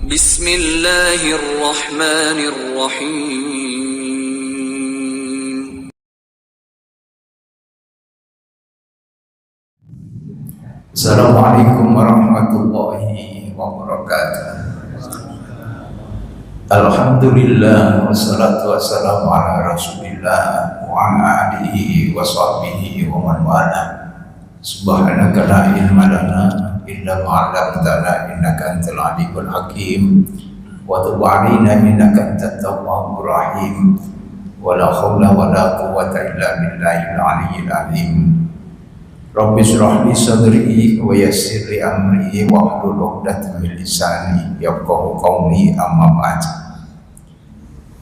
Bismillahirrahmanirrahim. Assalamualaikum warahmatullahi wabarakatuh. Alhamdulillah wassalatu wassalamu ala rasulillah wa ala alihi wa sahbihi wa man wala. Subhanaka la ilma lana illa ma 'allamtana innaka antal alimul hakim wa tub 'alaina innaka antat tawwabur rahim. Wa la haula wa la quwwata illa billahil aliyyil azim. Rabbi shrah li sadri wa yassir li amri wa hlul 'uqdatam min lisani yafqahu qawli, amma ba'd.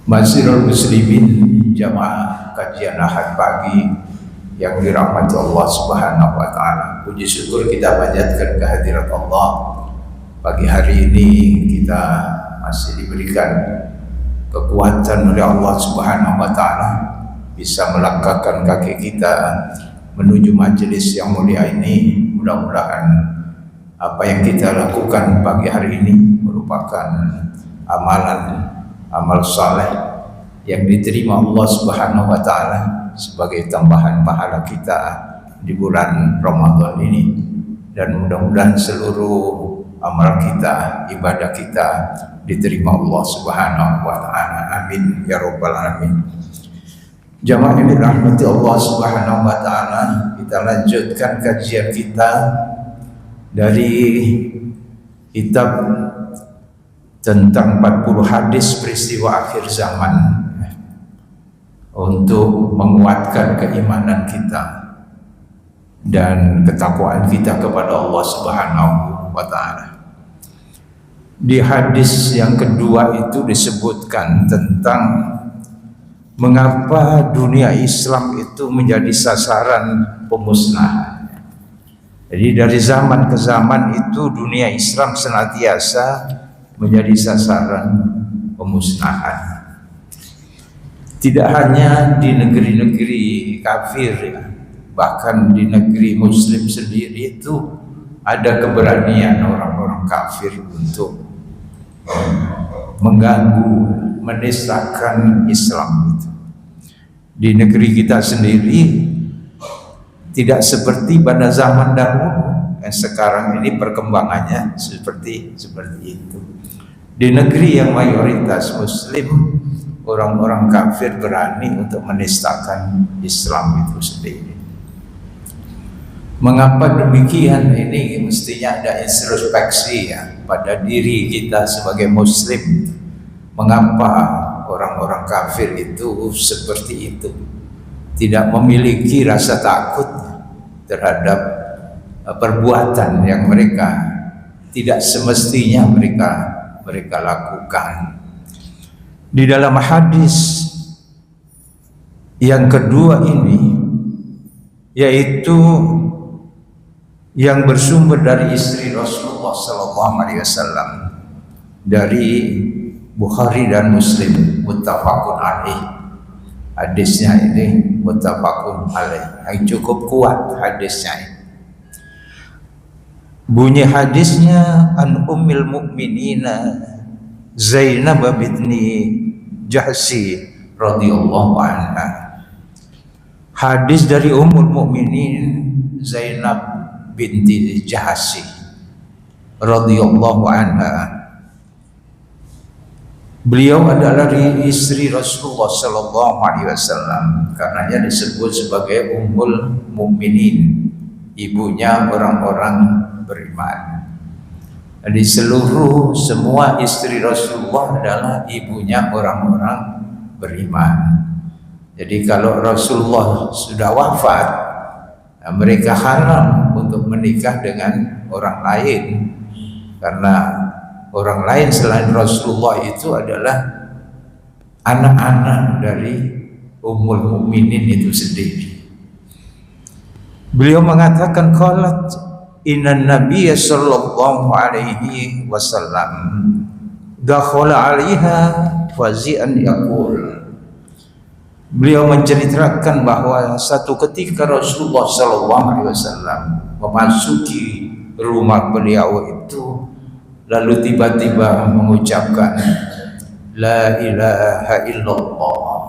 Masirul muslimin, jamaah kajian Ahad pagi yang dirahmati Allah Subhanahu wa taala. Puji syukur kita panjatkan kehadirat Allah. Pagi hari ini kita masih diberikan kekuatan oleh Allah Subhanahu wa taala bisa melangkahkan kaki kita menuju majelis yang mulia ini. Mudah-mudahan apa yang kita lakukan pagi hari ini merupakan amal saleh yang diterima Allah Subhanahu wa taala sebagai tambahan pahala kita di bulan Ramadan ini, dan mudah-mudahan seluruh amal kita, ibadah kita diterima Allah Subhanahu wa taala. Amin ya rabbal alamin. Jamaah yang dirahmati Allah Subhanahu wa taala, kita lanjutkan kajian kita dari kitab tentang 40 hadis peristiwa akhir zaman untuk menguatkan keimanan kita dan ketakwaan kita kepada Allah Subhanahu wa taala. Di hadis yang kedua itu disebutkan tentang mengapa dunia Islam itu menjadi sasaran pemusnahan. Jadi dari zaman ke zaman itu dunia Islam senantiasa menjadi sasaran pemusnahan. Tidak hanya di negeri-negeri kafir ya, bahkan di negeri muslim sendiri itu ada keberanian orang-orang kafir untuk mengganggu, menistakan Islam itu. Di negeri kita sendiri tidak seperti pada zaman dahulu yang sekarang ini perkembangannya seperti itu. Di negeri yang mayoritas muslim, orang-orang kafir berani untuk menistakan Islam itu sendiri. Mengapa demikian? Ini mestinya ada introspeksi ya pada diri kita sebagai muslim. Mengapa orang-orang kafir itu seperti itu? Tidak memiliki rasa takut terhadap perbuatan yang mereka tidak semestinya mereka lakukan. Di dalam hadis yang kedua ini, yaitu yang bersumber dari istri Rasulullah SAW, dari Bukhari dan Muslim, muttafaqun alaih. Hadisnya ini muttafaqun alaih, yang cukup kuat hadisnya ini. Bunyi hadisnya, an ummil mukminina Zainab binti Jahsy radhiyallahu anha. Hadis dari Ummul Mukminin Zainab binti Jahsy radhiyallahu anha. Beliau adalah istri Rasulullah sallallahu alaihi wasallam, karenanya disebut sebagai Ummul Mukminin, ibunya orang-orang beriman. Jadi semua istri Rasulullah adalah ibunya orang-orang beriman. Jadi kalau Rasulullah sudah wafat, mereka haram untuk menikah dengan orang lain, karena orang lain selain Rasulullah itu adalah anak-anak dari Ummul Mukminin itu sendiri. Beliau mengatakan, qalat inna nabiyya sallallahu alaihi wasallam dakhala 'alaiha fazi'an yaqul. Beliau menceritakan bahwa satu ketika Rasulullah sallallahu alaihi wasallam memasuki rumah beliau itu lalu tiba-tiba mengucapkan la ilaha illallah.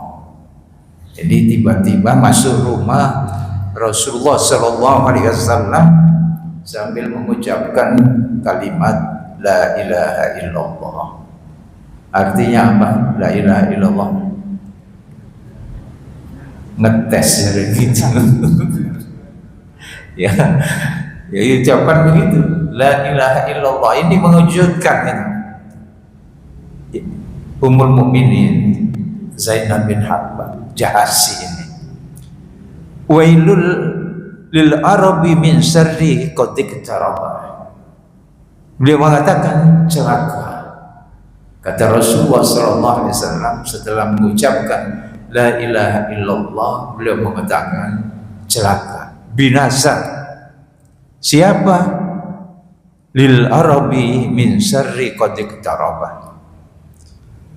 Jadi tiba-tiba masuk rumah Rasulullah sallallahu alaihi wasallam sambil mengucapkan kalimat la ilaha illallah. Artinya apa? La ilaha illallah. Ngetes gitu. ya ucapan begitu, la ilaha illallah. Ini mengejutkan gitu. Ummul Mukminin Zainab bin Habban Jahasi ini, wailul lil arabi min syarri qad iqtaraba. Beliau mengatakan celaka. Kata Rasulullah sallallahu alaihi wasallam setelah mengucapkan la ilaha illallah, beliau mengatakan celaka, binasa. Siapa? Lil arabi min syarri qad iqtaraba.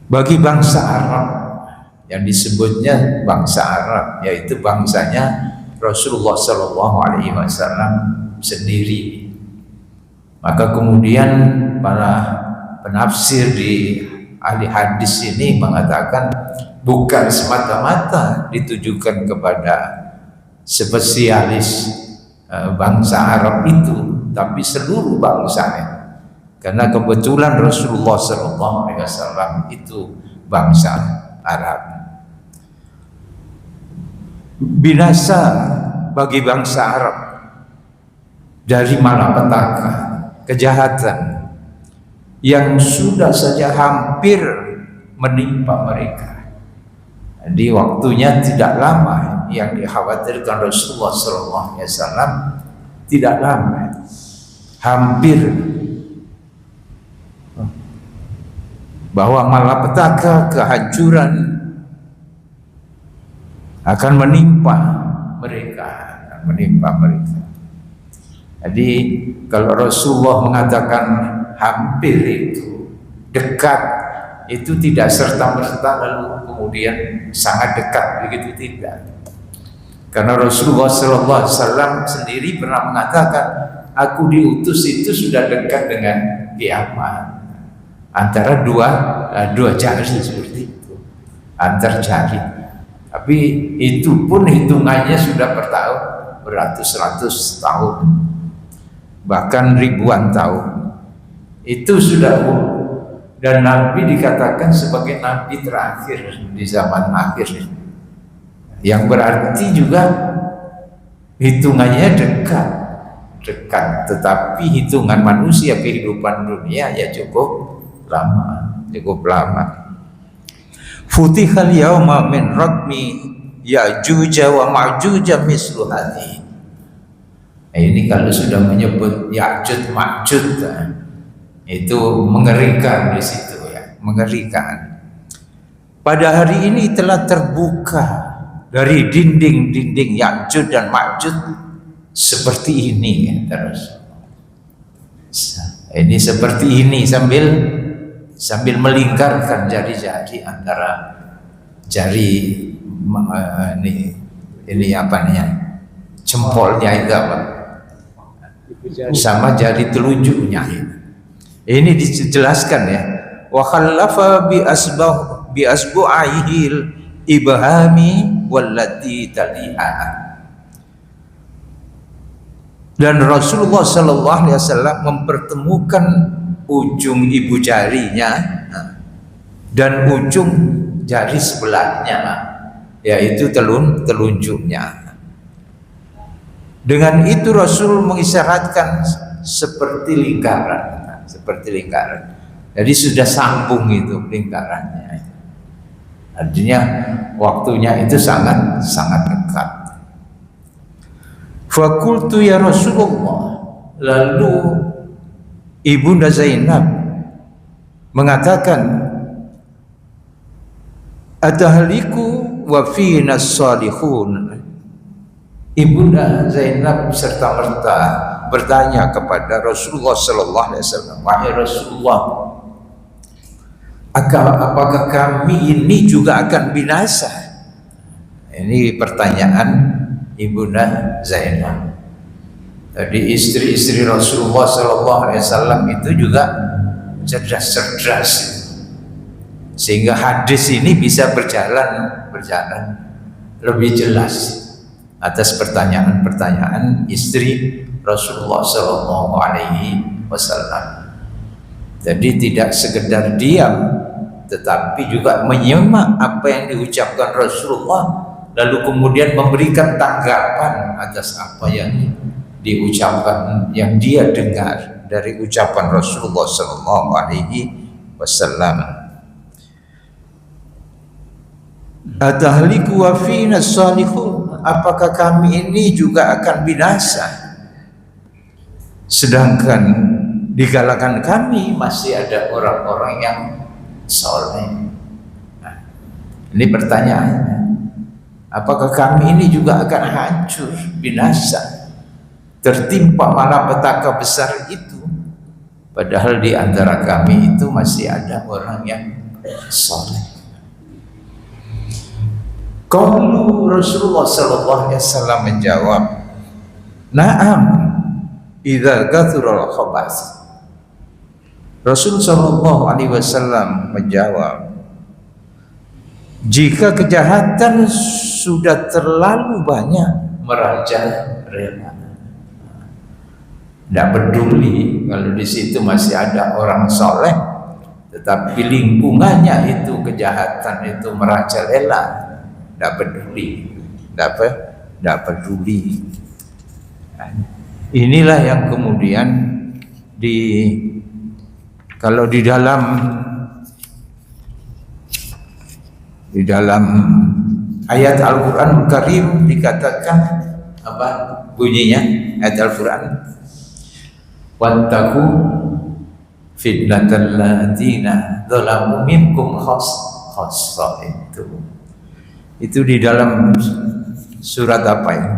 Bagi bangsa Arab, yang disebutnya bangsa Arab, yaitu bangsanya Rasulullah sallallahu alaihi wasallam sendiri. Maka kemudian para penafsir di ahli hadis ini mengatakan bukan semata-mata ditujukan kepada spesialis bangsa Arab itu, tapi seluruh bangsanya. Karena kebetulan Rasulullah SAW itu bangsa Arab. Binasa bagi bangsa Arab dari malapetaka, kejahatan yang sudah saja hampir menimpa mereka. Di waktunya tidak lama, yang dikhawatirkan Rasulullah SAW tidak lama, hampir, bahwa malapetaka, kehancuran akan menimpa mereka. Jadi kalau Rasulullah mengatakan hampir itu, dekat, itu tidak serta-merta lalu kemudian sangat dekat, begitu tidak. Karena Rasulullah SAW sendiri pernah mengatakan, aku diutus itu sudah dekat dengan kiamat. Antara dua jari seperti itu, antar jari. Tapi itu pun hitungannya sudah bertahun, beratus-ratus tahun, bahkan ribuan tahun. Itu sudah, dan Nabi dikatakan sebagai Nabi terakhir di zaman akhir, yang berarti juga hitungannya dekat, tetapi hitungan manusia kehidupan dunia ya cukup lama. Futihal yauma min raqmi Ya'juj wa Ma'juj mislu hadhi. Ini kalau sudah menyebut Ya'juj Ma'juj, itu mengerikan di situ ya, mengerikan. Pada hari ini telah terbuka dari dinding-dinding Ya'juj dan Ma'juj seperti ini ya, terus. Ini seperti ini sambil melingkarkan jari-jari antara jari ini apa nih, jempolnya itu apa, sama jari telunjuknya. Ini dijelaskan ya. Wa khallafa bi asbu'aihil ibhami wallati taliha. Dan Rasulullah sallallahu alaihi wasallam mempertemukan ujung ibu jarinya dan ujung jari sebelahnya, yaitu telunjuknya. Dengan itu Rasul mengisyaratkan seperti lingkaran. Jadi sudah sambung itu lingkarannya. Artinya waktunya itu sangat dekat. Fakultu ya Rasulullah, lalu Ibunda Zainab mengatakan, atahliku wa fina salihun. Ibunda Zainab serta-merta bertanya kepada Rasulullah sallallahu alaihi wasallam, wahai Rasulullah, apakah kami ini juga akan binasa? Ini pertanyaan Ibunda Zainab. Jadi istri-istri Rasulullah sallallahu alaihi wasallam itu juga cerdas-cerdas, sehingga hadis ini bisa berjalan lebih jelas atas pertanyaan-pertanyaan istri Rasulullah Sallallahu Alaihi Wasallam. Jadi tidak sekedar diam, tetapi juga menyimak apa yang diucapkan Rasulullah, lalu kemudian memberikan tanggapan atas apa yang diucapkan, yang dia dengar dari ucapan Rasulullah Sallallahu Alaihi Wasallam. Atahliku wa fina salihun, apakah kami ini juga akan binasa sedangkan di kalangan kami masih ada orang-orang yang soleh? Nah, ini pertanyaannya, apakah kami ini juga akan hancur, binasa, tertimpa malapetaka besar itu, padahal di antara kami itu masih ada orang yang soleh? Qalu, Rasulullah sallallahu alaihi wasallam menjawab, "Na'am, idza kathural khabas." Rasul sallallahu alaihi wasallam menjawab, jika kejahatan sudah terlalu banyak merajalela, tidak peduli kalau di situ masih ada orang soleh, tetapi lingkungannya itu kejahatan itu merajalela, tidak peduli. Inilah yang kemudian kalau di dalam ayat Al-Quran Karim dikatakan apa bunyinya ayat Al-Quran? Wattaqu fitnatal ladzina dzalamu minkum khassa. Itu di dalam surat apa ya?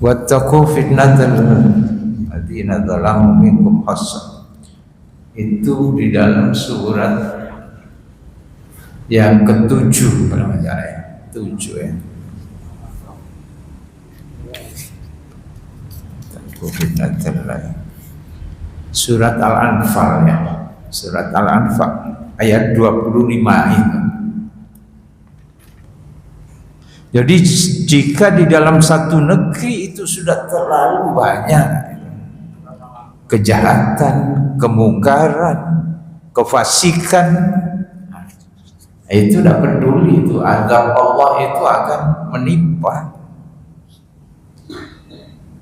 Wattaqu fitnatal ladzina dzalamu minkum khassa. Itu di dalam surat yang ke-7 kalau nggak salah ya, 7 ya. Surat Al-Anfal ya. Surat Al-Anfal ayat 25 itu. Jadi jika di dalam satu negeri itu sudah terlalu banyak kejahatan, kemungkaran, kefasikan, itu tidak peduli, itu azab Allah itu akan menimpa.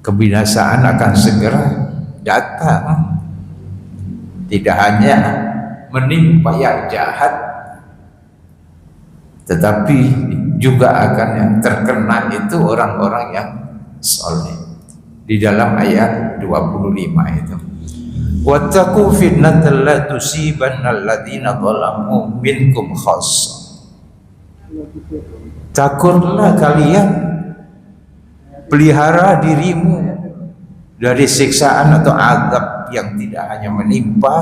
Kebinasaan akan segera datang. Tidak hanya menimpa yang jahat, tetapi juga akan yang terkena itu orang-orang yang soleh. Di dalam ayat 25 itu, wattaqu fitnatal la tusibannal ladzina zalamu minkum khassa. Takutlah kalian, pelihara dirimu dari siksaan atau azab yang tidak hanya menimpa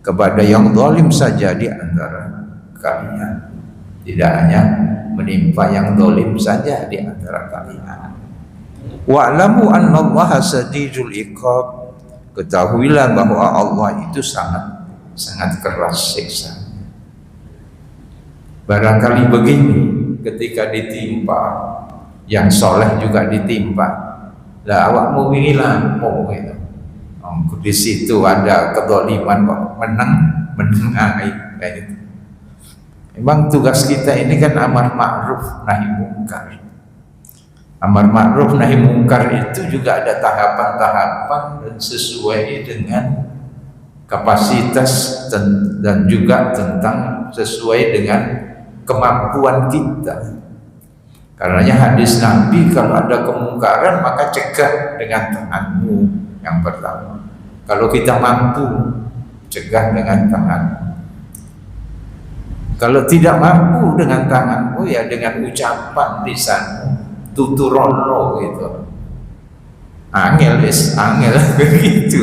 kepada yang zalim saja di antara kalian, tidak hanya menimpa yang zalim saja di antara kalian. Wa'lamu annallaha sadidul iqab, ketahuilah bahwa Allah itu sangat keras siksa. Barangkali begini, ketika ditimpa yang soleh juga ditimpa, lah awakmu ini lampung gitu. Di situ ada kezaliman kok menang kayak gitu. Memang tugas kita ini kan amar ma'ruf nahi mungkar. Amar ma'ruf nahi mungkar itu juga ada tahapan-tahapan dan sesuai dengan kapasitas dan juga tentang sesuai dengan kemampuan kita. Karenanya hadis Nabi, kalau ada kemungkaran maka cegah dengan tanganmu yang pertama. Kalau kita mampu, cegah dengan tangan. Kalau tidak mampu dengan tanganmu, ya dengan ucapan lisanmu, tuturono gitu. Angel begitu.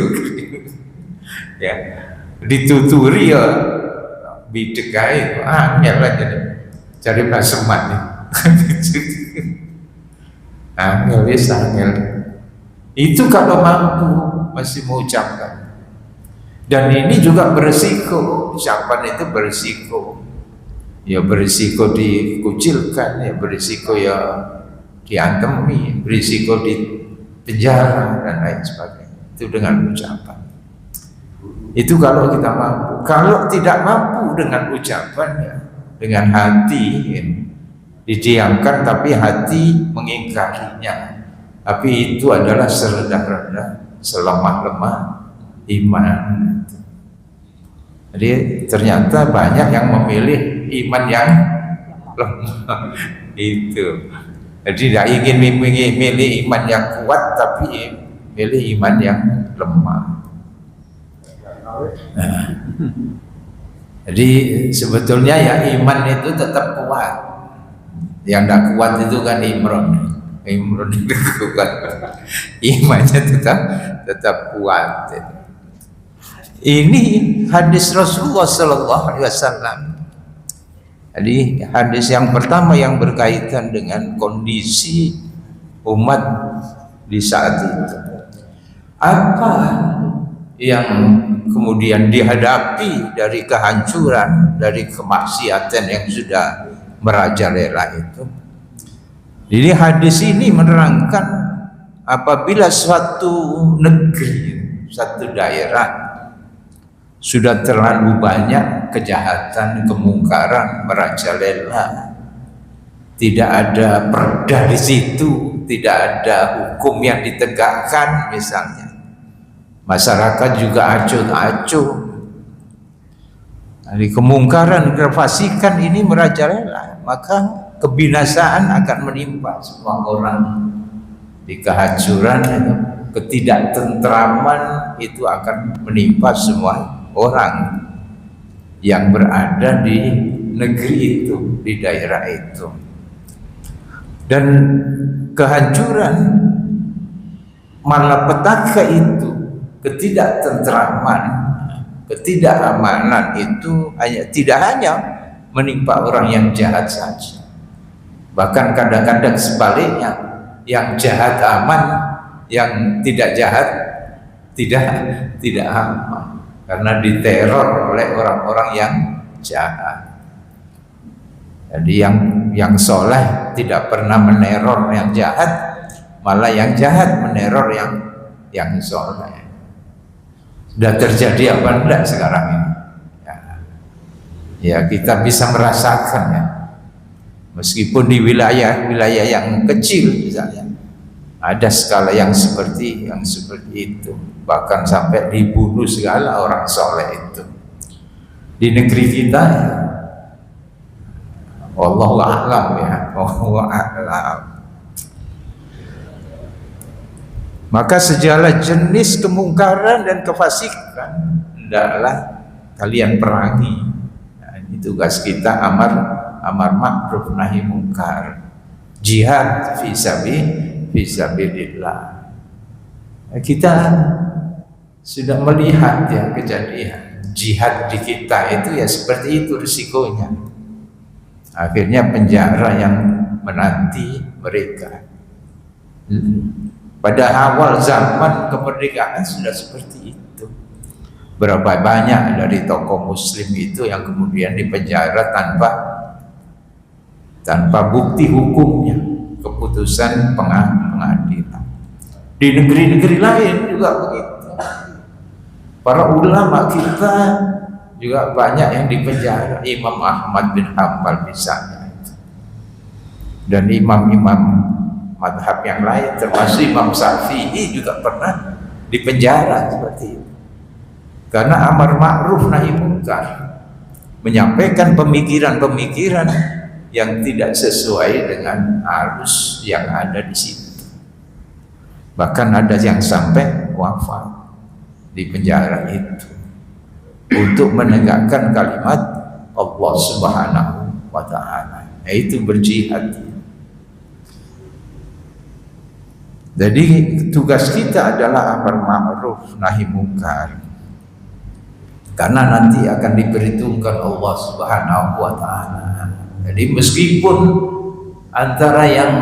Ya, dituturi ya bidekai angel aja deh. Cari pasemat nih. Angel. Itu kalau mampu masih mengucapkan. Dan ini juga berisiko, ucapan itu berisiko. Ya berisiko dikucilkan, ya berisiko ya diantemi, berisiko di penjara dan lain sebagainya. Itu dengan ucapan. Itu kalau kita mampu. Kalau tidak mampu dengan ucapan, ya dengan hati ya, didiamkan tapi hati mengingkarinya. Tapi itu adalah serendah-rendah, selemah-lemah iman. Jadi ternyata banyak yang memilih iman yang lemah. Itu. Jadi tidak ingin memilih iman yang kuat, tapi milih iman yang lemah. Nah, jadi sebetulnya ya iman itu tetap kuat. Yang tidak kuat itu kan Imron itu kuat. Imannya tetap kuat. Ini hadis Rasulullah Sallallahu Alaihi Wasallam. Jadi hadis yang pertama yang berkaitan dengan kondisi umat di saat itu. Apa yang kemudian dihadapi dari kehancuran, dari kemaksiatan yang sudah merajalela itu. Jadi hadis ini menerangkan apabila suatu negeri, satu daerah sudah terlalu banyak kejahatan, kemungkaran merajalela, tidak ada perda di situ, tidak ada hukum yang ditegakkan misalnya, masyarakat juga acuh-acuh. Dari kemungkaran, kefasikan ini merajalela, maka kebinasaan akan menimpa semua orang. Di kehancuran, ketidaktentraman itu akan menimpa semua orang yang berada di negeri itu, di daerah itu. Dan kehancuran, malapetaka itu, ketidaktentraman, ketidakamanan itu tidak hanya menimpa orang yang jahat saja. Bahkan kadang-kadang sebaliknya, yang jahat aman, yang tidak jahat tidak aman, karena diteror oleh orang-orang yang jahat. Jadi yang soleh tidak pernah meneror yang jahat, malah yang jahat meneror yang soleh. Sudah terjadi apa enggak sekarang ini? Ya kita bisa merasakan ya. Meskipun di wilayah-wilayah yang kecil misalnya, ada skala yang seperti itu, bahkan sampai dibunuh segala orang soleh itu. Di negeri kita, wallahu a'lam ya, wallahu a'lam. Maka segala jenis kemungkaran dan kefasikan hendaklah kalian perangi. Nah, ini tugas kita, amar ma'ruf nahi munkar, jihad fi sabilillah. Kita sudah melihat ya kejadian jihad di kita itu ya seperti itu risikonya. Akhirnya penjara yang menanti mereka. Pada awal zaman kemerdekaan sudah seperti itu. Berapa banyak dari tokoh muslim itu yang kemudian dipenjara tanpa bukti hukumnya, keputusan pengadilan. Di negeri-negeri lain juga begitu. Para ulama kita juga banyak yang dipenjara. Imam Ahmad bin Hanbal misalnya, dan imam-imam madhab yang lain, termasuk Imam Syafi'i juga pernah dipenjara seperti itu. Karena amar ma'ruf nahi munkar, menyampaikan pemikiran-pemikiran yang tidak sesuai dengan arus yang ada di situ. Bahkan ada yang sampai wafat di penjara itu untuk menegakkan kalimat Allah Subhanahu wa ta'ala, yaitu berjihad. Jadi tugas kita adalah amar ma'ruf nahi munkar, karena nanti akan diperhitungkan Allah Subhanahu wa ta'ala. Jadi meskipun antara yang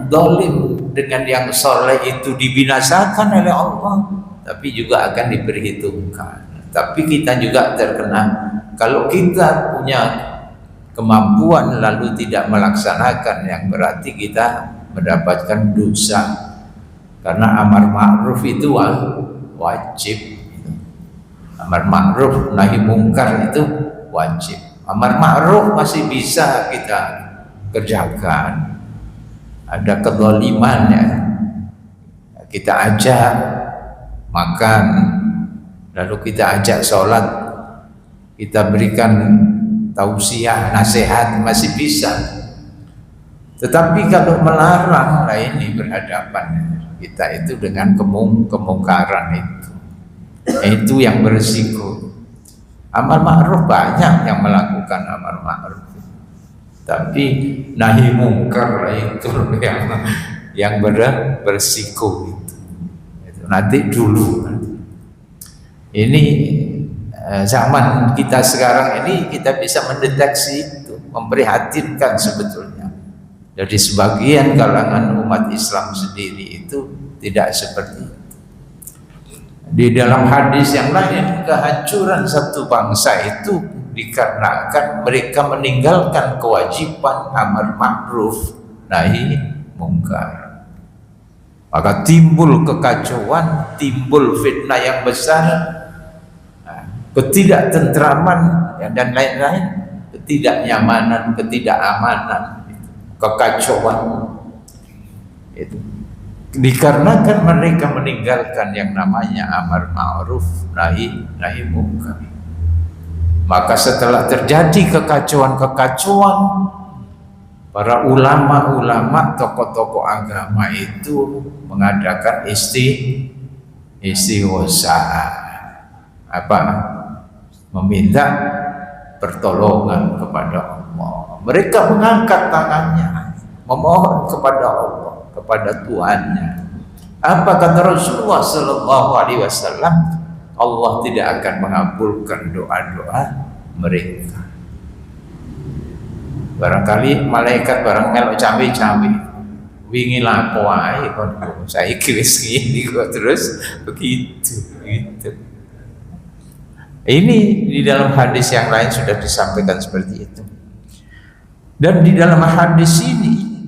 zalim dengan yang soleh itu dibinasakan oleh Allah, tapi juga akan diperhitungkan. Tapi kita juga terkena, kalau kita punya kemampuan lalu tidak melaksanakan, yang berarti kita mendapatkan dosa. Karena amar ma'ruf itu wajib. Amar ma'ruf nahi mungkar itu wajib. Amar ma'ruf masih bisa kita kerjakan. Ada kezaliman ya, kita ajak makan, lalu kita ajak sholat, kita berikan tausiah, nasihat, masih bisa. Tetapi kalau melarang, nah ini berhadapan kita itu dengan kemungkaran itu yang berisiko. Amar ma'ruf banyak yang melakukan amar ma'ruf, tapi nahi mungkar itu yang berisiko itu nanti dulu. Ini zaman kita sekarang ini kita bisa mendeteksi itu, memprihatinkan sebetulnya. Jadi sebagian kalangan umat Islam sendiri itu tidak seperti itu. Di dalam hadis yang lain, kehancuran satu bangsa itu dikarenakan mereka meninggalkan kewajiban amar ma'ruf nahi mungkar. Maka timbul kekacauan, timbul fitnah yang besar, ketidaktentraman dan lain-lain, ketidaknyamanan, ketidakamanan, kekacauan itu dikarenakan mereka meninggalkan yang namanya amar ma'ruf nahi mungkar. Maka setelah terjadi kekacauan, para ulama-ulama, tokoh-tokoh agama itu mengadakan istighosa, meminta pertolongan kepada Allah. Mereka mengangkat tangannya, memohon kepada Allah, kepada Tuhannya. Apa kata Rasulullah Sallallahu Alaihi Wasallam? Allah tidak akan mengabulkan doa-doa mereka. Barangkali malaikat barang melok cawe-cawe, wingi lapo ae kon saiki wis ngene kok terus begitu gitu. Ini di dalam hadis yang lain sudah disampaikan seperti itu. Dan di dalam hadis ini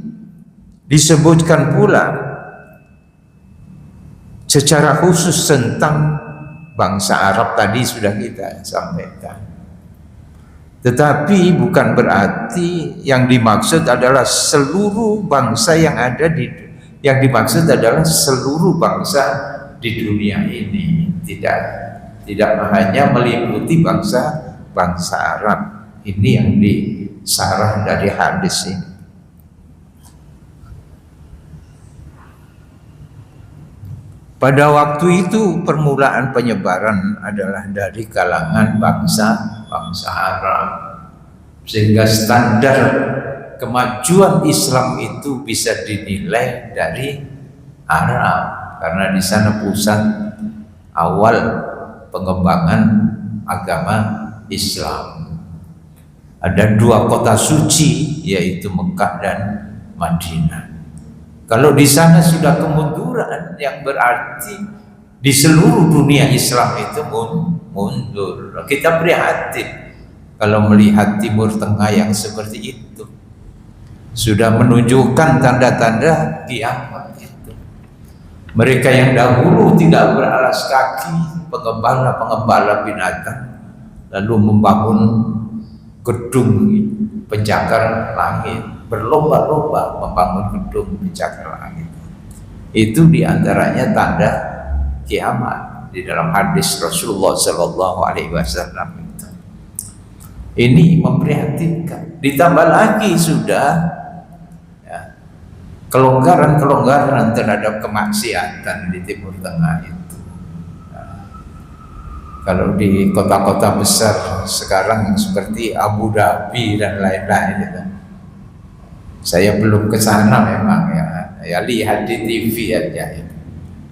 disebutkan pula secara khusus tentang bangsa Arab, tadi sudah kita sampaikan. Tetapi bukan berarti yang dimaksud adalah seluruh bangsa yang ada yang dimaksud adalah seluruh bangsa di dunia ini. Tidak hanya meliputi bangsa Arab. Ini yang disarah dari hadis ini. Pada waktu itu permulaan penyebaran adalah dari kalangan bangsa Arab, sehingga standar kemajuan Islam itu bisa dinilai dari Arab, karena di sana pusat awal pengembangan agama Islam. Ada dua kota suci, yaitu Mekah dan Madinah. Kalau di sana sudah kemunduran, yang berarti di seluruh dunia Islam itu mundur. Kita prihatin kalau melihat Timur Tengah yang seperti itu. Sudah menunjukkan tanda-tanda kiamat itu. Mereka yang dahulu tidak beralas kaki, pengembala binatang, lalu membangun gedung pencakar langit, berlomba-lomba membangun gedung pencakar langit. Itu diantaranya tanda kiamat di dalam hadis Rasulullah Sallallahu Alaihi Wasallam. Ini memprihatinkan. Ditambah lagi sudah kelonggaran terhadap kemaksiatan di Timur Tengah itu. Kalau di kota-kota besar sekarang seperti Abu Dhabi dan lain-lain itu, saya belum ke sana memang ya lihat di TV aja,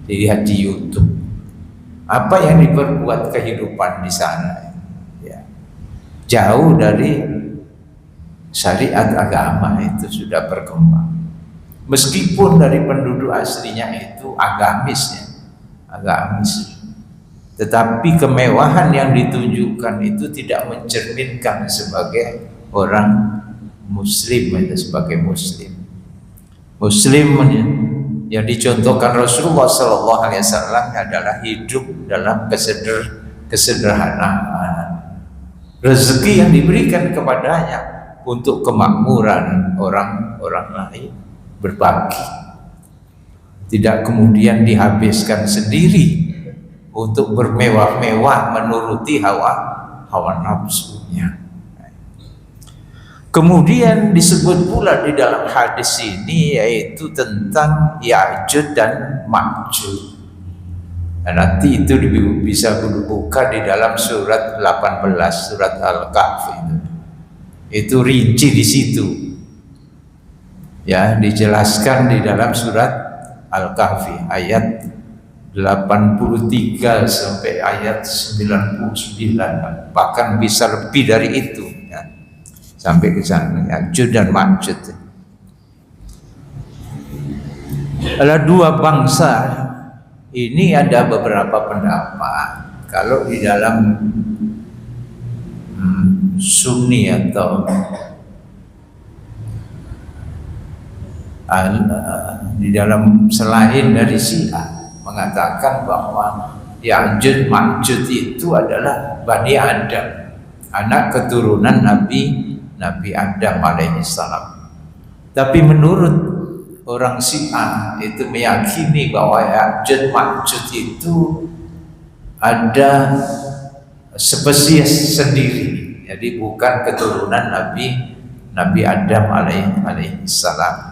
lihat di YouTube apa yang diperbuat kehidupan di sana, ya, jauh dari syariat agama itu sudah berkembang. Meskipun dari penduduk aslinya itu agamis ya, agamis, tetapi kemewahan yang ditunjukkan itu tidak mencerminkan sebagai orang muslim, itu sebagai muslim. Muslim yang dicontohkan Rasulullah SAW adalah hidup dalam kesederhanaan. Rezeki yang diberikan kepadanya untuk kemakmuran orang-orang lain, berbagi, tidak kemudian dihabiskan sendiri untuk bermewah-mewah menuruti hawa nafsunya. Kemudian disebut pula di dalam hadis ini yaitu tentang Ya'juj dan Ma'juj. Nah, nanti itu bisa dibuka di dalam surat 18, surat Al-Kahfi itu rinci di situ. Ya, dijelaskan di dalam surat Al-Kahfi ayat 83 sampai ayat 99, bahkan bisa lebih dari itu ya. Sampai ke sana, Ya'juj dan Ma'juj. Ada dua bangsa ini, ada beberapa pendapat. Kalau di dalam Sunni atau di dalam selain dari Syiah mengatakan bahwa Ya'juj Ma'juj itu adalah Bani Adam, anak keturunan Nabi Adam alaihissalam. Tapi menurut orang Syiah itu meyakini bahwa Ya'juj Ma'juj itu ada spesies sendiri, jadi bukan keturunan Nabi Adam alaihissalam.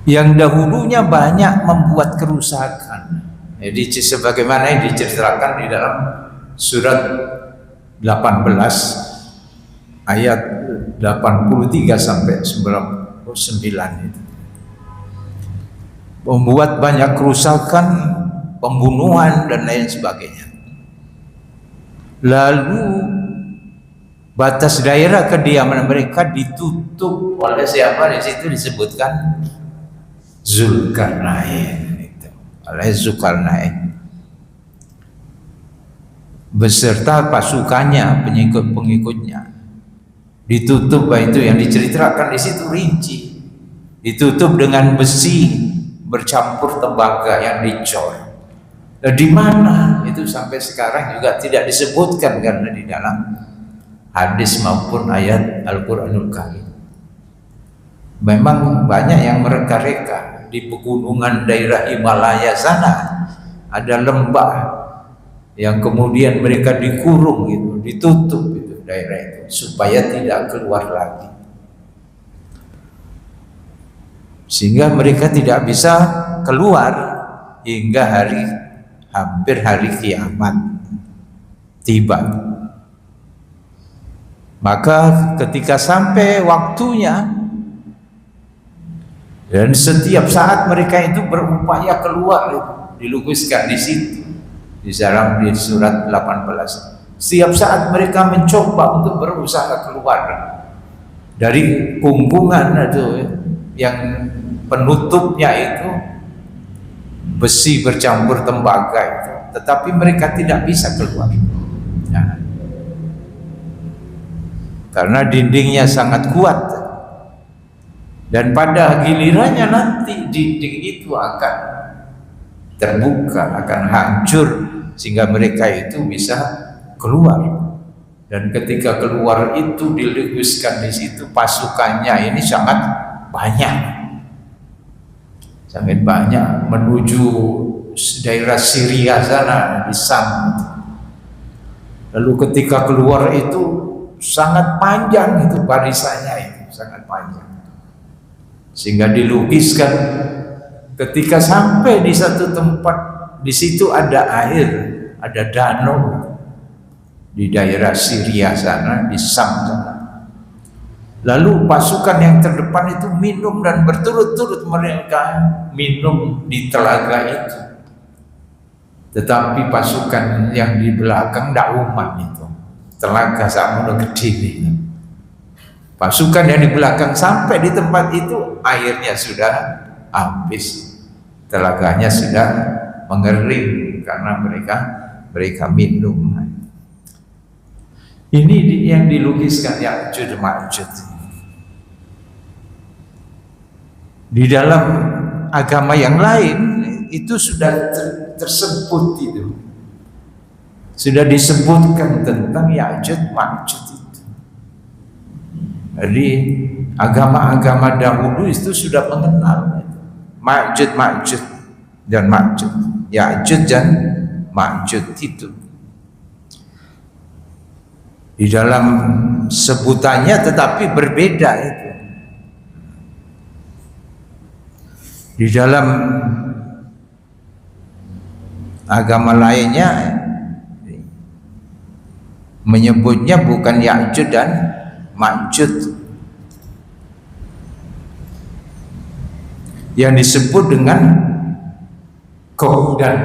Yang dahulunya banyak membuat kerusakan. Jadi sebagaimana yang diceritakan di dalam surat 18 ayat 83 sampai 99 itu. Membuat banyak kerusakan, pembunuhan dan lain sebagainya. Lalu batas daerah kediaman mereka ditutup oleh siapa? Di situ disebutkan Zulkarnain, itu oleh Zulkarnain beserta pasukannya, pengikut-pengikutnya. Ditutup, itu yang diceritakan di situ rinci. Ditutup dengan besi bercampur tembaga yang dicor. Di mana itu sampai sekarang juga tidak disebutkan karena di dalam hadis maupun ayat Al-Qur'anul Karim. Memang banyak yang mereka-reka di pegunungan daerah Himalaya sana ada lembah yang kemudian mereka dikurung gitu, ditutup itu daerah itu supaya tidak keluar lagi, sehingga mereka tidak bisa keluar hingga hampir hari kiamat tiba. Maka ketika sampai waktunya dan setiap saat mereka itu berupaya keluar, dilukiskan di situ di surat 18. Setiap saat mereka mencoba untuk berusaha keluar dari kungkungan itu yang penutupnya itu besi bercampur tembaga itu, tetapi mereka tidak bisa keluar. Nah, karena dindingnya sangat kuat, dan pada gilirannya nanti dinding itu akan terbuka, akan hancur sehingga mereka itu bisa keluar. Dan ketika keluar itu dilukiskan di situ pasukannya ini sangat banyak menuju daerah Syria sana di Sam. Lalu ketika keluar itu sangat panjang, itu barisannya itu sangat panjang, sehingga dilukiskan ketika sampai di satu tempat, di situ ada air, ada danau di daerah Syria sana, di Sam sana. Lalu pasukan yang terdepan itu minum, dan berturut-turut mereka minum di telaga itu. Tetapi pasukan yang di belakang dauman itu, telaga sama gede ini, Pasukan yang di belakang sampai di tempat itu airnya sudah habis, telaganya sudah mengering karena mereka minum. Ini yang dilukiskan Ya'juj Ma'juj. Di dalam agama yang lain itu sudah tersebut itu. Sudah disebutkan tentang Ya'juj Ma'juj itu. Jadi agama-agama dahulu itu sudah mengenal Ma'juj dan Ma'juj, Ya'juj dan Ma'juj itu. Di dalam sebutannya tetapi berbeda itu. Di dalam agama lainnya menyebutnya bukan Ya'juj dan Ma'juj, yang disebut dengan Gog dan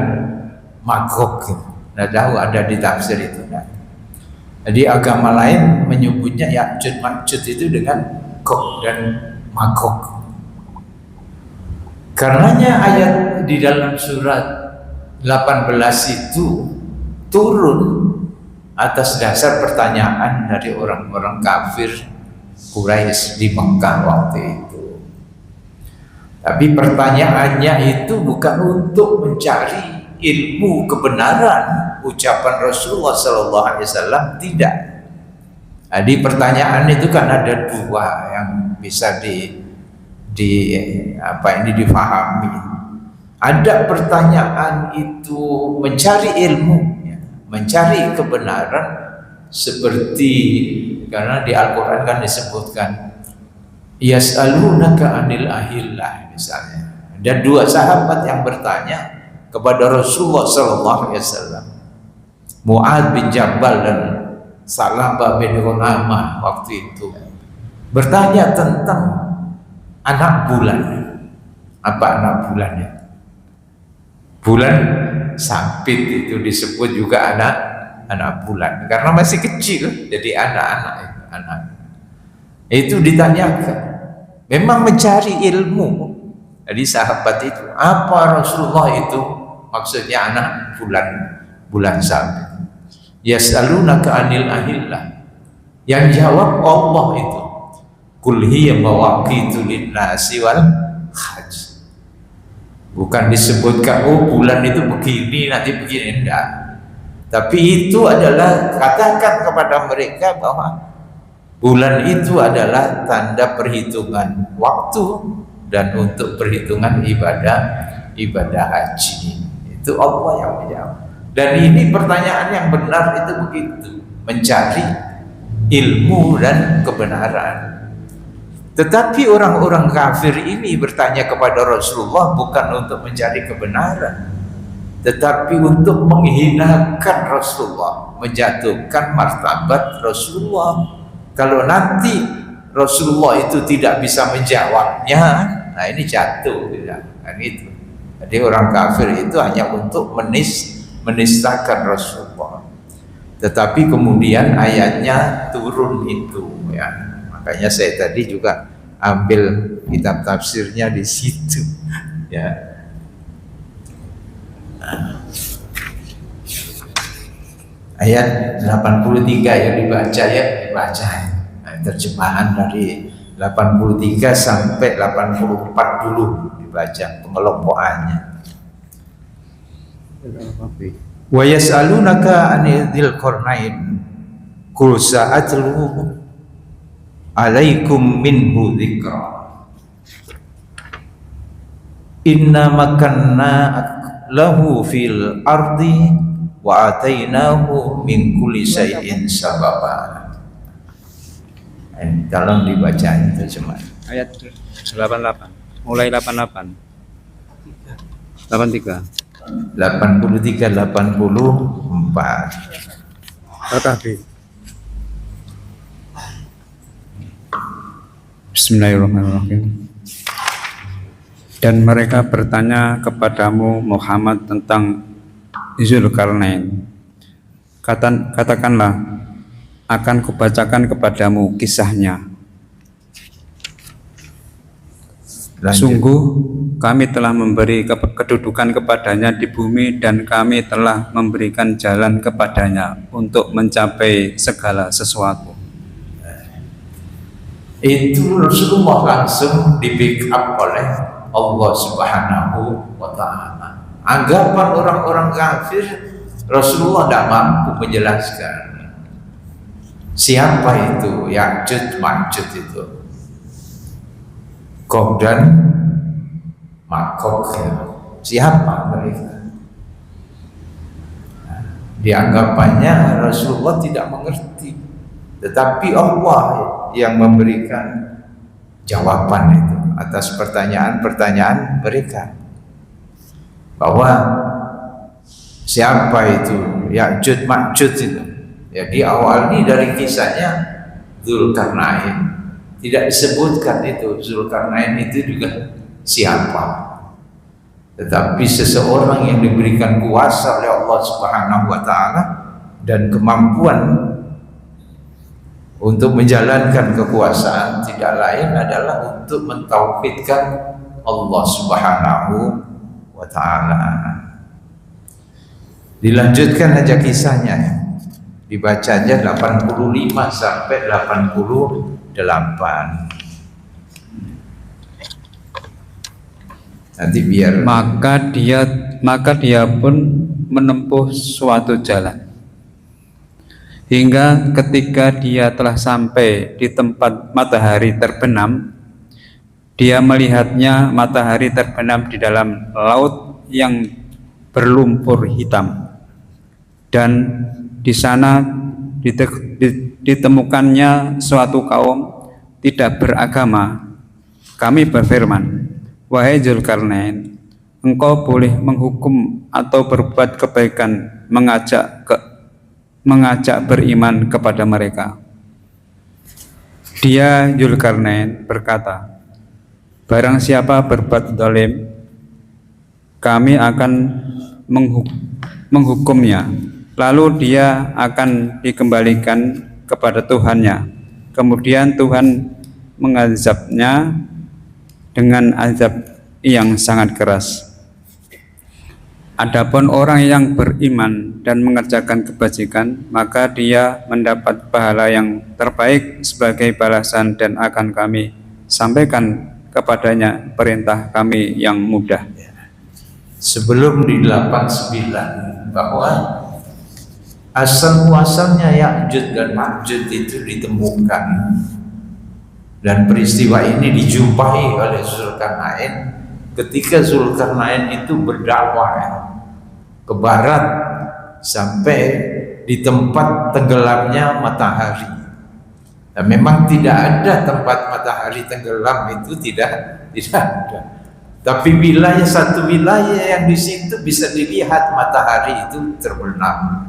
Magog. Nah, tahu ada di tafsir itu. Nah, jadi agama lain menyebutnya Ya'juj Ma'juj itu dengan Gog dan Magog. Karenanya ayat di dalam surat 18 itu turun atas dasar pertanyaan dari orang-orang kafir Quraisy di Mekah waktu itu. Tapi pertanyaannya itu bukan untuk mencari ilmu kebenaran ucapan Rasulullah SAW, tidak. Jadi pertanyaan itu kan ada dua yang bisa difahami. Ada pertanyaan itu mencari ilmu, mencari kebenaran, seperti karena di Al-Quran kan disebutkan yas'alunaka anil ahillah misalnya. Ada dua sahabat yang bertanya kepada Rasulullah SAW, Mu'adz bin Jabal dan Salabah bin Ghanamah waktu itu bertanya tentang anak bulan. Apa anak bulannya? Bulan Sabit itu disebut juga anak bulan karena masih kecil, jadi anak. Itu ditanyakan, memang mencari ilmu. Jadi sahabat itu, apa Rasulullah itu maksudnya anak bulan Sabit? Yas'alunaka anil ahillah. Yang jawab Allah itu, qul hiya mawaqitu lin-nasi wal hajj. Bukan disebutkan bulan itu begini nanti begini, enggak. Tapi itu adalah, katakan kepada mereka bahwa bulan itu adalah tanda perhitungan waktu dan untuk perhitungan ibadah haji. Itu Allah yang menjawab. Dan ini pertanyaan yang benar itu begitu, mencari ilmu dan kebenaran. Tetapi orang-orang kafir ini bertanya kepada Rasulullah bukan untuk mencari kebenaran, tetapi untuk menghinakan Rasulullah, menjatuhkan martabat Rasulullah. Kalau nanti Rasulullah itu tidak bisa menjawabnya, nah ini jatuh, kan itu. Jadi orang kafir itu hanya untuk menistakan Rasulullah. Tetapi kemudian ayatnya turun itu, ya. Makanya saya tadi juga ambil kitab tafsirnya di situ, ya. Ayat 83 yang dibaca terjemahan dari 83 sampai 84 dulu dibaca pengelompokannya. Wa yas'alunaka anil dzil qarnain qul sa'atlu alaikum minhu dzikra inna makanna lahu fil ardi wa atainahu min kulli syai'in sababa. Tolong dibaca itu cuma ayat 88 mulai 88 83 84 Al-Kahfi. Bismillahirrahmanirrahim. Dan mereka bertanya kepadamu Muhammad tentang Dzulkarnain. Katakanlah, akan kubacakan kepadamu kisahnya. Lanjut. Sungguh kami telah memberi kedudukan kepadanya di bumi dan kami telah memberikan jalan kepadanya untuk mencapai segala sesuatu. Itu Rasulullah langsung di backup oleh Allah Subhanahu wa Ta'ala. Anggapan orang-orang kafir, Rasulullah tidak mampu menjelaskan siapa itu Ya'juj Ma'juj itu, Gog dan Magog, siapa mereka? Dianggapannya Rasulullah tidak mengerti, tetapi Allah yang memberikan jawaban itu atas pertanyaan-pertanyaan mereka, bahwa siapa itu Ya'juj Ma'juj itu. Ya, diawali dari kisahnya Dzulkarnain. Tidak disebutkan itu Dzulkarnain itu juga siapa, tetapi seseorang yang diberikan kuasa oleh Allah Subhanahu wa Ta'ala dan kemampuan untuk menjalankan kekuasaan, tidak lain adalah untuk mentauhidkan Allah Subhanahu wa Ta'ala. Dilanjutkan aja kisahnya, dibaca aja 85 sampai 88. Nanti biar Maka dia pun menempuh suatu jalan hingga ketika dia telah sampai di tempat matahari terbenam, dia melihatnya matahari terbenam di dalam laut yang berlumpur hitam, dan di sana ditemukannya suatu kaum tidak beragama. Kami berfirman, wahai Dzulkarnain, engkau boleh menghukum atau berbuat kebaikan, mengajak beriman kepada mereka. Dia Dzulkarnain berkata, barang siapa berbuat zalim, kami akan menghukumnya, lalu dia akan dikembalikan kepada Tuhannya. Kemudian Tuhan mengazabnya dengan azab yang sangat keras. Adapun orang yang beriman dan mengerjakan kebajikan, maka dia mendapat pahala yang terbaik sebagai balasan, dan akan kami sampaikan kepadanya perintah kami yang mudah. Sebelum di 89, bahwa asal muasalnya Ya'juj dan Ma'juj itu ditemukan, dan peristiwa ini dijumpai oleh Dzulkarnain ketika Dzulkarnain itu berdakwah ke barat sampai di tempat tenggelamnya matahari. Dan memang tidak ada tempat matahari tenggelam itu, tidak ada. Tapi satu wilayah yang di situ bisa dilihat matahari itu terbenam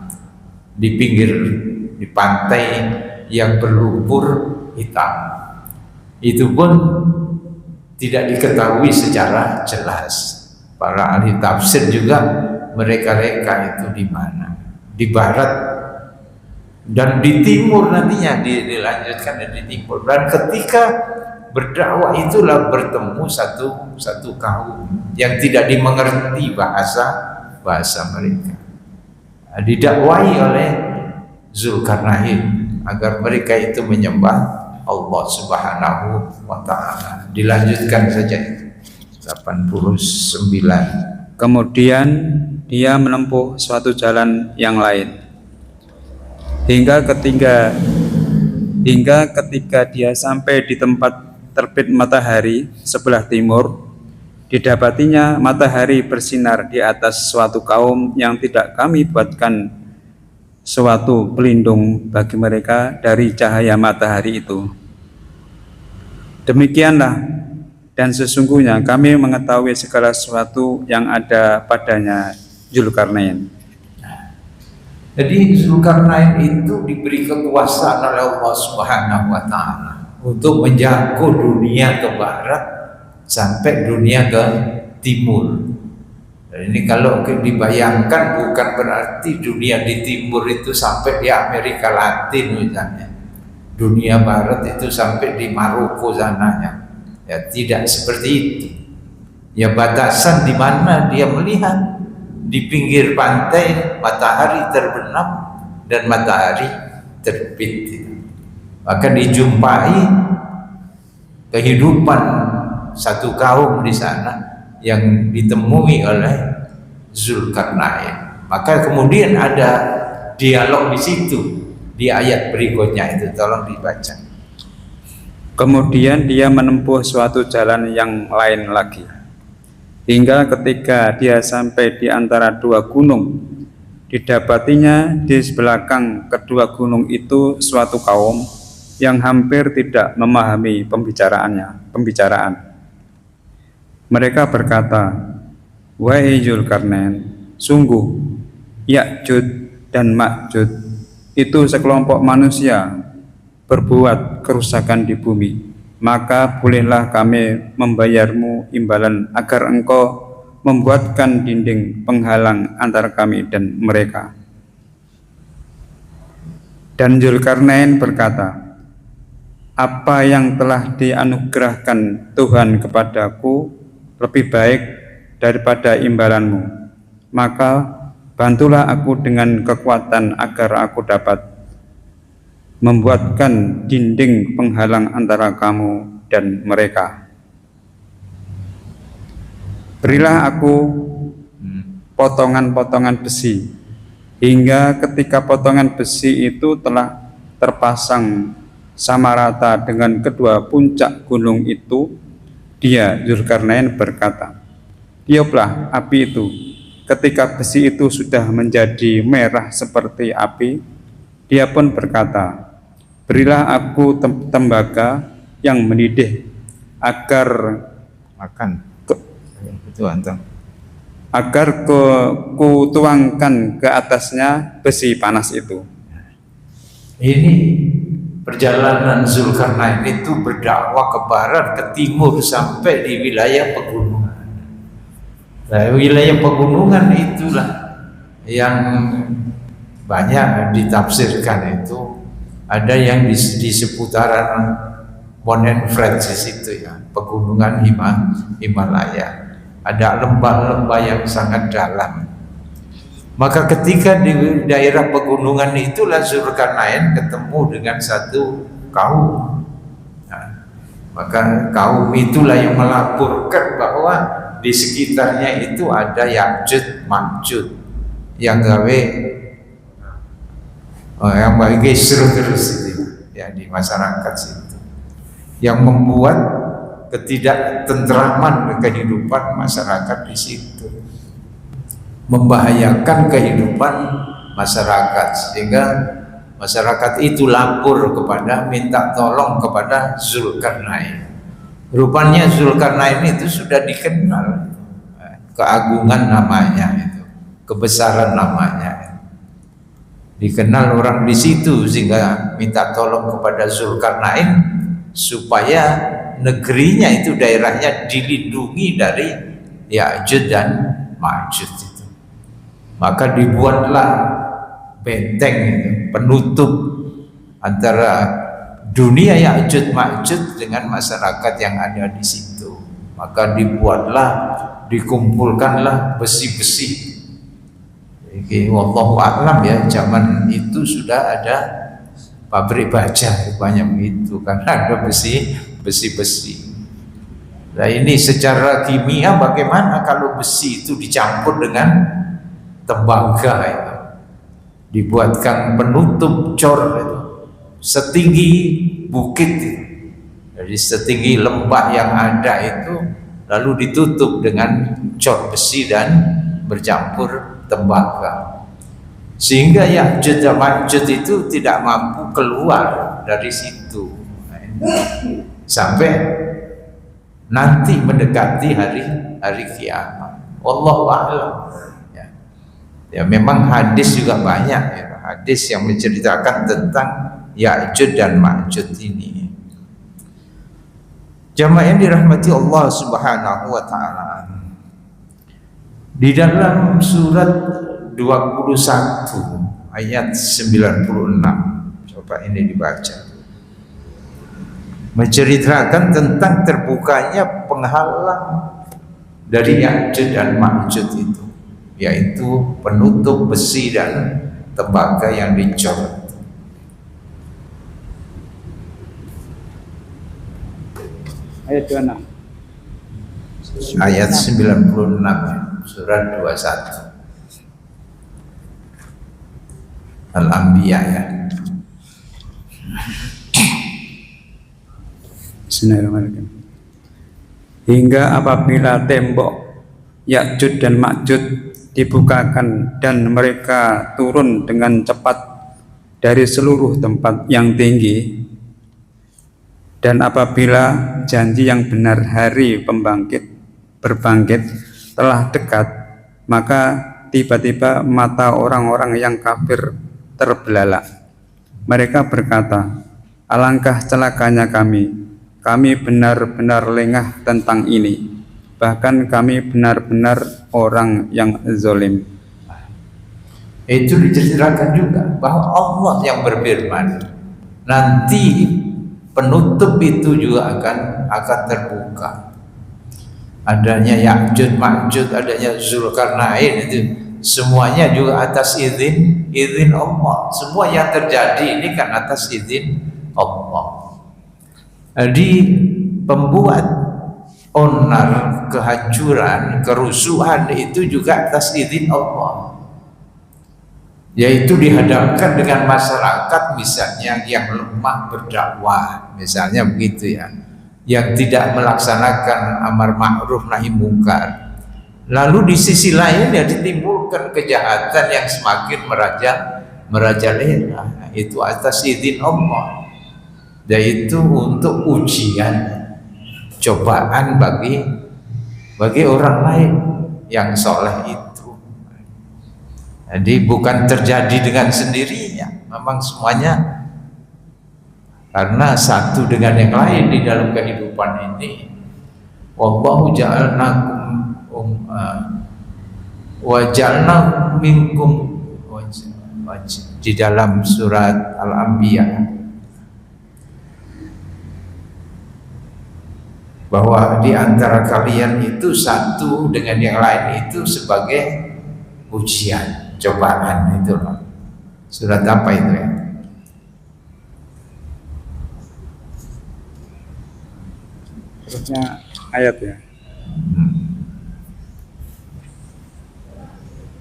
di pinggir, di pantai yang berlumpur hitam. Itu pun tidak diketahui secara jelas. Para ahli tafsir juga mereka-reka itu di mana, di barat dan di timur, nantinya dilanjutkan di timur. Dan ketika berdakwah itulah bertemu satu kaum yang tidak dimengerti bahasa mereka. Didakwahi oleh Dzulkarnain agar mereka itu menyembah Allah Subhanahu wa Ta'ala. Dilanjutkan saja 89. Kemudian dia menempuh suatu jalan yang lain hingga ketika dia sampai di tempat terbit matahari sebelah timur, didapatinya matahari bersinar di atas suatu kaum yang tidak kami buatkan suatu pelindung bagi mereka dari cahaya matahari itu. Demikianlah, dan sesungguhnya kami mengetahui segala sesuatu yang ada padanya Dzulkarnain. Jadi Dzulkarnain itu diberi kekuasaan oleh Allah Subhanahu wa Ta'ala untuk menjangkau dunia ke barat sampai dunia ke timur. Dan ini kalau dibayangkan, bukan berarti dunia di timur itu sampai di Amerika Latin misalnya. Dunia barat itu sampai di Maroko sananya. Ya, tidak seperti itu. Ya, batasan di mana dia melihat di pinggir pantai matahari terbenam dan matahari terbit. Maka dijumpai kehidupan satu kaum di sana yang ditemui oleh Zulkarnain. Maka kemudian ada dialog di situ di ayat berikutnya itu, tolong dibaca. Kemudian dia menempuh suatu jalan yang lain lagi, hingga ketika dia sampai di antara dua gunung, didapatinya di belakang kedua gunung itu suatu kaum yang hampir tidak memahami pembicaraan. Mereka berkata, "Wahai Zulkarnain, sungguh Ya'jud dan Ma'jud itu sekelompok manusia berbuat kerusakan di bumi. Maka bolehlah kami membayarmu imbalan agar engkau membuatkan dinding penghalang antara kami dan mereka." Dan Zulkarnain berkata, "Apa yang telah dianugerahkan Tuhan kepadaku lebih baik daripada imbalanmu. Maka bantulah aku dengan kekuatan agar aku dapat membuatkan dinding penghalang antara kamu dan mereka. Berilah aku potongan-potongan besi, hingga ketika potongan besi itu telah terpasang sama rata dengan kedua puncak gunung itu, dia Zulkarnain berkata, tiuplah api itu. Ketika besi itu sudah menjadi merah seperti api, dia pun berkata, berilah aku tembaga yang mendidih agar ku tuangkan ke atasnya besi panas itu." Ini perjalanan Zulkarnain itu berdakwah ke barat, ke timur, sampai di wilayah pegunungan. Nah, wilayah pegunungan itulah yang banyak ditafsirkan itu. Ada yang di seputaran Mount Everest itu ya, pegunungan Himalaya. Ada lembah-lembah yang sangat dalam. Maka ketika di daerah pegunungan itulah Zulkarnain ketemu dengan satu kaum. Nah, maka kaum itulah yang melaporkan bahwa di sekitarnya itu ada Ya'jud Ma'jud yang yang bagi seru terus itu ya di masyarakat situ, yang membuat ketidaktentraman kehidupan masyarakat di situ, membahayakan kehidupan masyarakat, sehingga masyarakat itu lapor minta tolong kepada Zulkarnain. Rupanya Zulkarnain itu sudah dikenal keagungan namanya itu, kebesaran namanya, dikenal orang di situ, sehingga minta tolong kepada Zulkarnain supaya negerinya itu, daerahnya dilindungi dari Ya'jud dan Ma'jud itu. Maka dibuatlah benteng itu, penutup antara dunia Ya'jud Ma'jud dengan masyarakat yang ada di situ. Maka dikumpulkanlah besi-besi. Wallahu a'lam ya, zaman itu sudah ada pabrik baja banyak itu, karena ada besi-besi. Nah, ini secara kimia bagaimana kalau besi itu dicampur dengan tembaga itu, dibuatkan penutup cor itu setinggi bukit itu. Jadi setinggi lembah yang ada itu lalu ditutup dengan cor besi dan bercampur tembaga, sehingga Ya'jud dan Ma'jud itu tidak mampu keluar dari situ sampai nanti mendekati hari kiamat. Wallahu a'lam. Ya, memang hadis juga banyak ya, hadis yang menceritakan tentang Ya'jud dan Ma'jud ini. Jamaah yang dirahmati Allah Subhanahu wa taala, di dalam surat 21 ayat 96, coba ini dibaca. menceritakan tentang terbukanya penghalang dari Ya'juj dan Ma'juj itu, yaitu penutup besi dan tembaga yang dicor. Ayat 26. Ayat 96 surat 21 Al-Anbiya ya. Bismillahirrahmanirrahim. Hingga apabila tembok Ya'juj dan Ma'juj dibukakan dan mereka turun dengan cepat dari seluruh tempat yang tinggi, dan apabila janji yang benar hari berbangkit telah dekat, maka tiba-tiba mata orang-orang yang kafir terbelalak. Mereka berkata, alangkah celakanya kami benar-benar lengah tentang ini, bahkan kami benar-benar orang yang zalim. Itu diceritakan juga bahwa Allah yang berfirman, nanti penutup itu juga akan terbuka. Adanya Ya'juj Ma'juj, adanya Zulkarnain, itu semuanya juga atas izin Allah. Semua yang terjadi ini kan atas izin Allah. Jadi pembuat onar, kehancuran, kerusuhan itu juga atas izin Allah, yaitu dihadapkan dengan masyarakat misalnya yang lemah berdakwah, misalnya begitu ya, yang tidak melaksanakan amar ma'ruf nahi mungkar. Lalu di sisi lain ya ditimbulkan kejahatan yang semakin merajalela. Itu atas izin Allah, yaitu untuk ujian, cobaan bagi orang lain yang soleh itu. Jadi bukan terjadi dengan sendirinya, memang semuanya karena satu dengan yang lain di dalam kehidupan ini. Wallahu ja'alnakum wa ja'alna minkum di dalam surat Al-Anbiya, bahwa di antara kalian itu satu dengan yang lain itu sebagai ujian, cobaan. Itu loh. Surat apa itu ya? Terusnya ayat ya.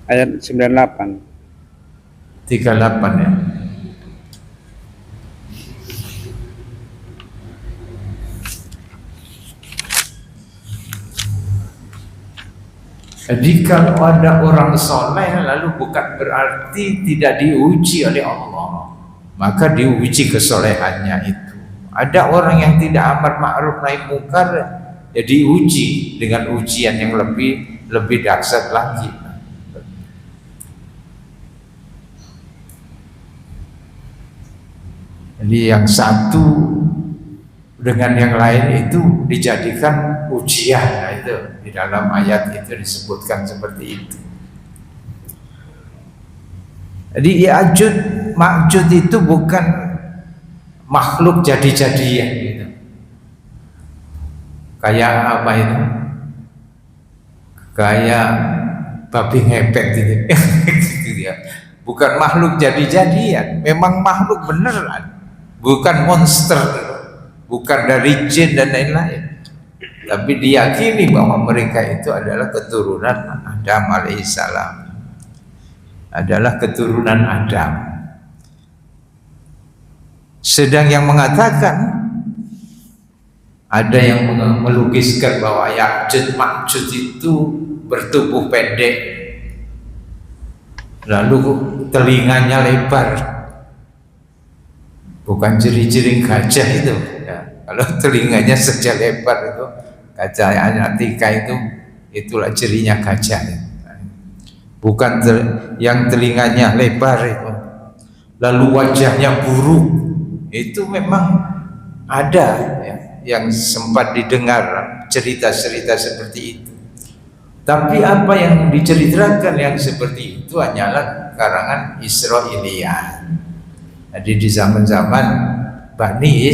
Ayat 98. 38 ya. Jadi kalau ada orang soleh lalu bukan berarti tidak diuji oleh Allah, maka diuji kesolehannya itu. Ada orang yang tidak amar ma'ruf nahi mungkar, ya diuji dengan ujian yang lebih dahsyat lagi. Jadi yang satu dengan yang lain itu dijadikan ujian. Nah, itu di dalam ayat itu disebutkan seperti itu. Jadi Ya'juj Ma'juj itu bukan makhluk jadi-jadian gitu. Kayak apa itu? Kayak babi ngepet gitu. Gitu ya. Bukan makhluk jadi-jadian, memang makhluk beneran. Bukan monster, bukan dari jin dan lain-lain, tapi diyakini bahwa mereka itu adalah keturunan Adam alaihissalam, adalah keturunan Adam. Sedang yang mengatakan, ada yang melukiskan bahwa Ya'juj Ma'juj itu bertubuh pendek, lalu telinganya lebar. Bukan ciri-ciri gajah itu ya. Kalau telinganya saja lebar itu gajah Atika itu, itulah cirinya gajah ya. Bukan yang telinganya lebar itu lalu wajahnya buruk, itu memang ada ya, yang sempat didengar cerita-cerita seperti itu. Tapi apa yang diceritakan yang seperti itu hanyalah karangan Israiliyat. Jadi di zaman-zaman Bani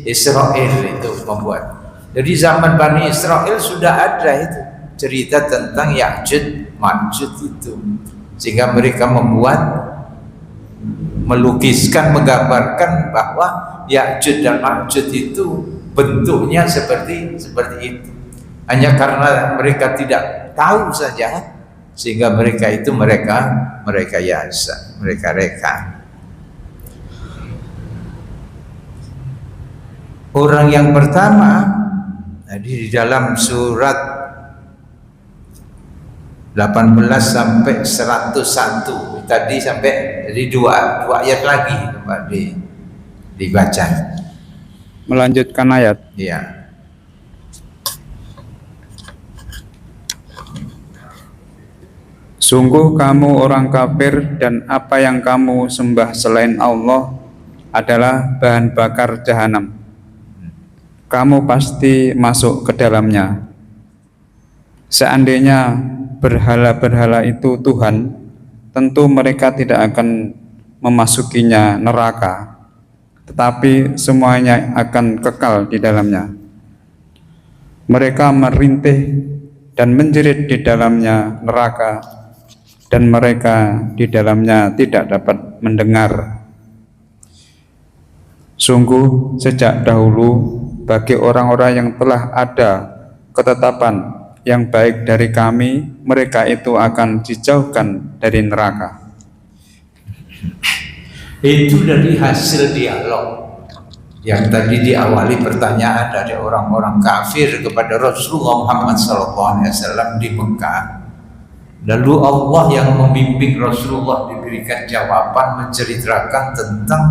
Israel itu membuat. Jadi zaman Bani Israel sudah ada itu cerita tentang Ya'juj Ma'juj itu, sehingga mereka melukiskan, menggambarkan bahwa Ya'juj dan Ma'juj itu bentuknya seperti itu. Hanya karena mereka tidak tahu saja, sehingga mereka itu mereka yasa, mereka reka. Orang yang pertama di dalam surat 18 sampai 101 tadi, sampai jadi dua ayat lagi dibaca. Melanjutkan ayat. Ya. Sungguh kamu orang kafir, dan apa yang kamu sembah selain Allah adalah bahan bakar jahanam. Kamu pasti masuk ke dalamnya. Seandainya berhala-berhala itu Tuhan, tentu mereka tidak akan memasukinya neraka, tetapi semuanya akan kekal di dalamnya. Mereka merintih dan menjerit di dalamnya neraka, dan mereka di dalamnya tidak dapat mendengar. Sungguh sejak dahulu bagi orang-orang yang telah ada ketetapan yang baik dari kami, mereka itu akan dijauhkan dari neraka. Itu dari hasil dialog yang tadi diawali pertanyaan dari orang-orang kafir kepada Rasulullah Muhammad SAW di Mekah. Lalu Allah yang membimbing Rasulullah diberikan jawaban, menceritakan tentang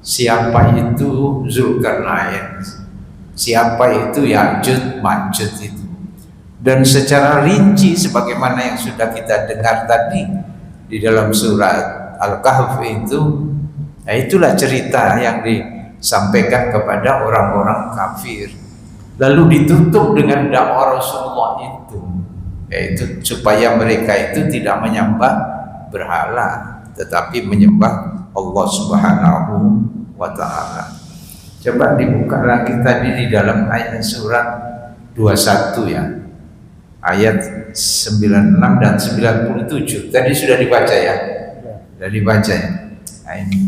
siapa itu Zulkarnain, siapa itu Ya'juj Ma'juj itu. Dan secara rinci sebagaimana yang sudah kita dengar tadi di dalam surat Al-Kahf itu, itulah cerita yang disampaikan kepada orang-orang kafir. Lalu ditutup dengan dakwah Rasulullah itu, yaitu supaya mereka itu tidak menyembah berhala, tetapi menyembah Allah Subhanahu wa Ta'ala. Coba dibuka lagi tadi di dalam ayat surat 21 ya, ayat 96 dan 97. Tadi sudah dibaca ya? Sudah dibaca ya? Nah, ini.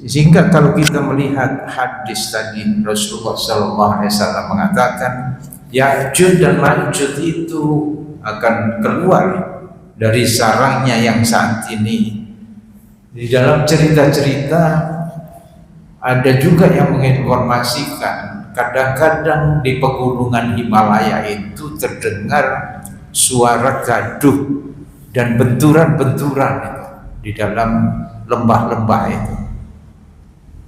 Sehingga kalau kita melihat hadis tadi, Rasulullah SAW mengatakan Ya'juj dan Ma'juj itu akan keluar dari sarangnya yang saat ini. Di dalam cerita-cerita ada juga yang menginformasikan kadang-kadang di pegunungan Himalaya itu terdengar suara gaduh dan benturan-benturan itu di dalam lembah-lembah itu.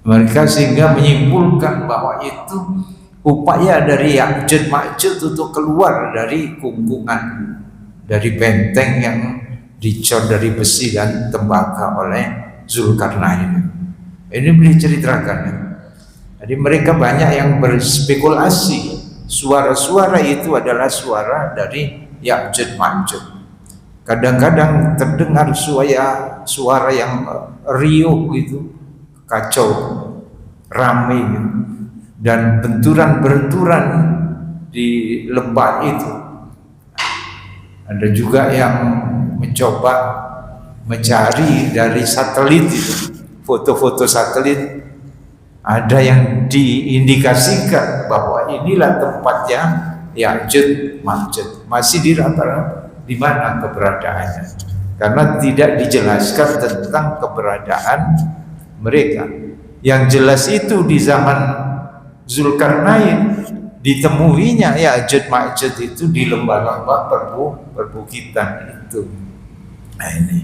Mereka sehingga menyimpulkan bahwa itu upaya dari Ya'juj Ma'juj untuk keluar dari kungkungan, dari benteng yang dicor dari besi dan tembaga oleh Zulkarnain. Ini boleh ceritakan ya. Jadi mereka banyak yang berspekulasi suara-suara itu adalah suara dari Ya'juj Ma'juj. Kadang-kadang terdengar suara yang riuh gitu, kacau, ramai gitu. Dan benturan-benturan di lembah itu. Ada juga yang mencoba mencari dari satelit itu, foto-foto satelit, ada yang diindikasikan bahwa inilah tempatnya Ya'juj Ma'juj. Masih diraba-raba di mana keberadaannya, karena tidak dijelaskan tentang keberadaan mereka. Yang jelas itu di zaman Zulkarnain ditemuinya Ya'juj Ma'juj itu di lembah-lembah perbukitan itu. Nah ini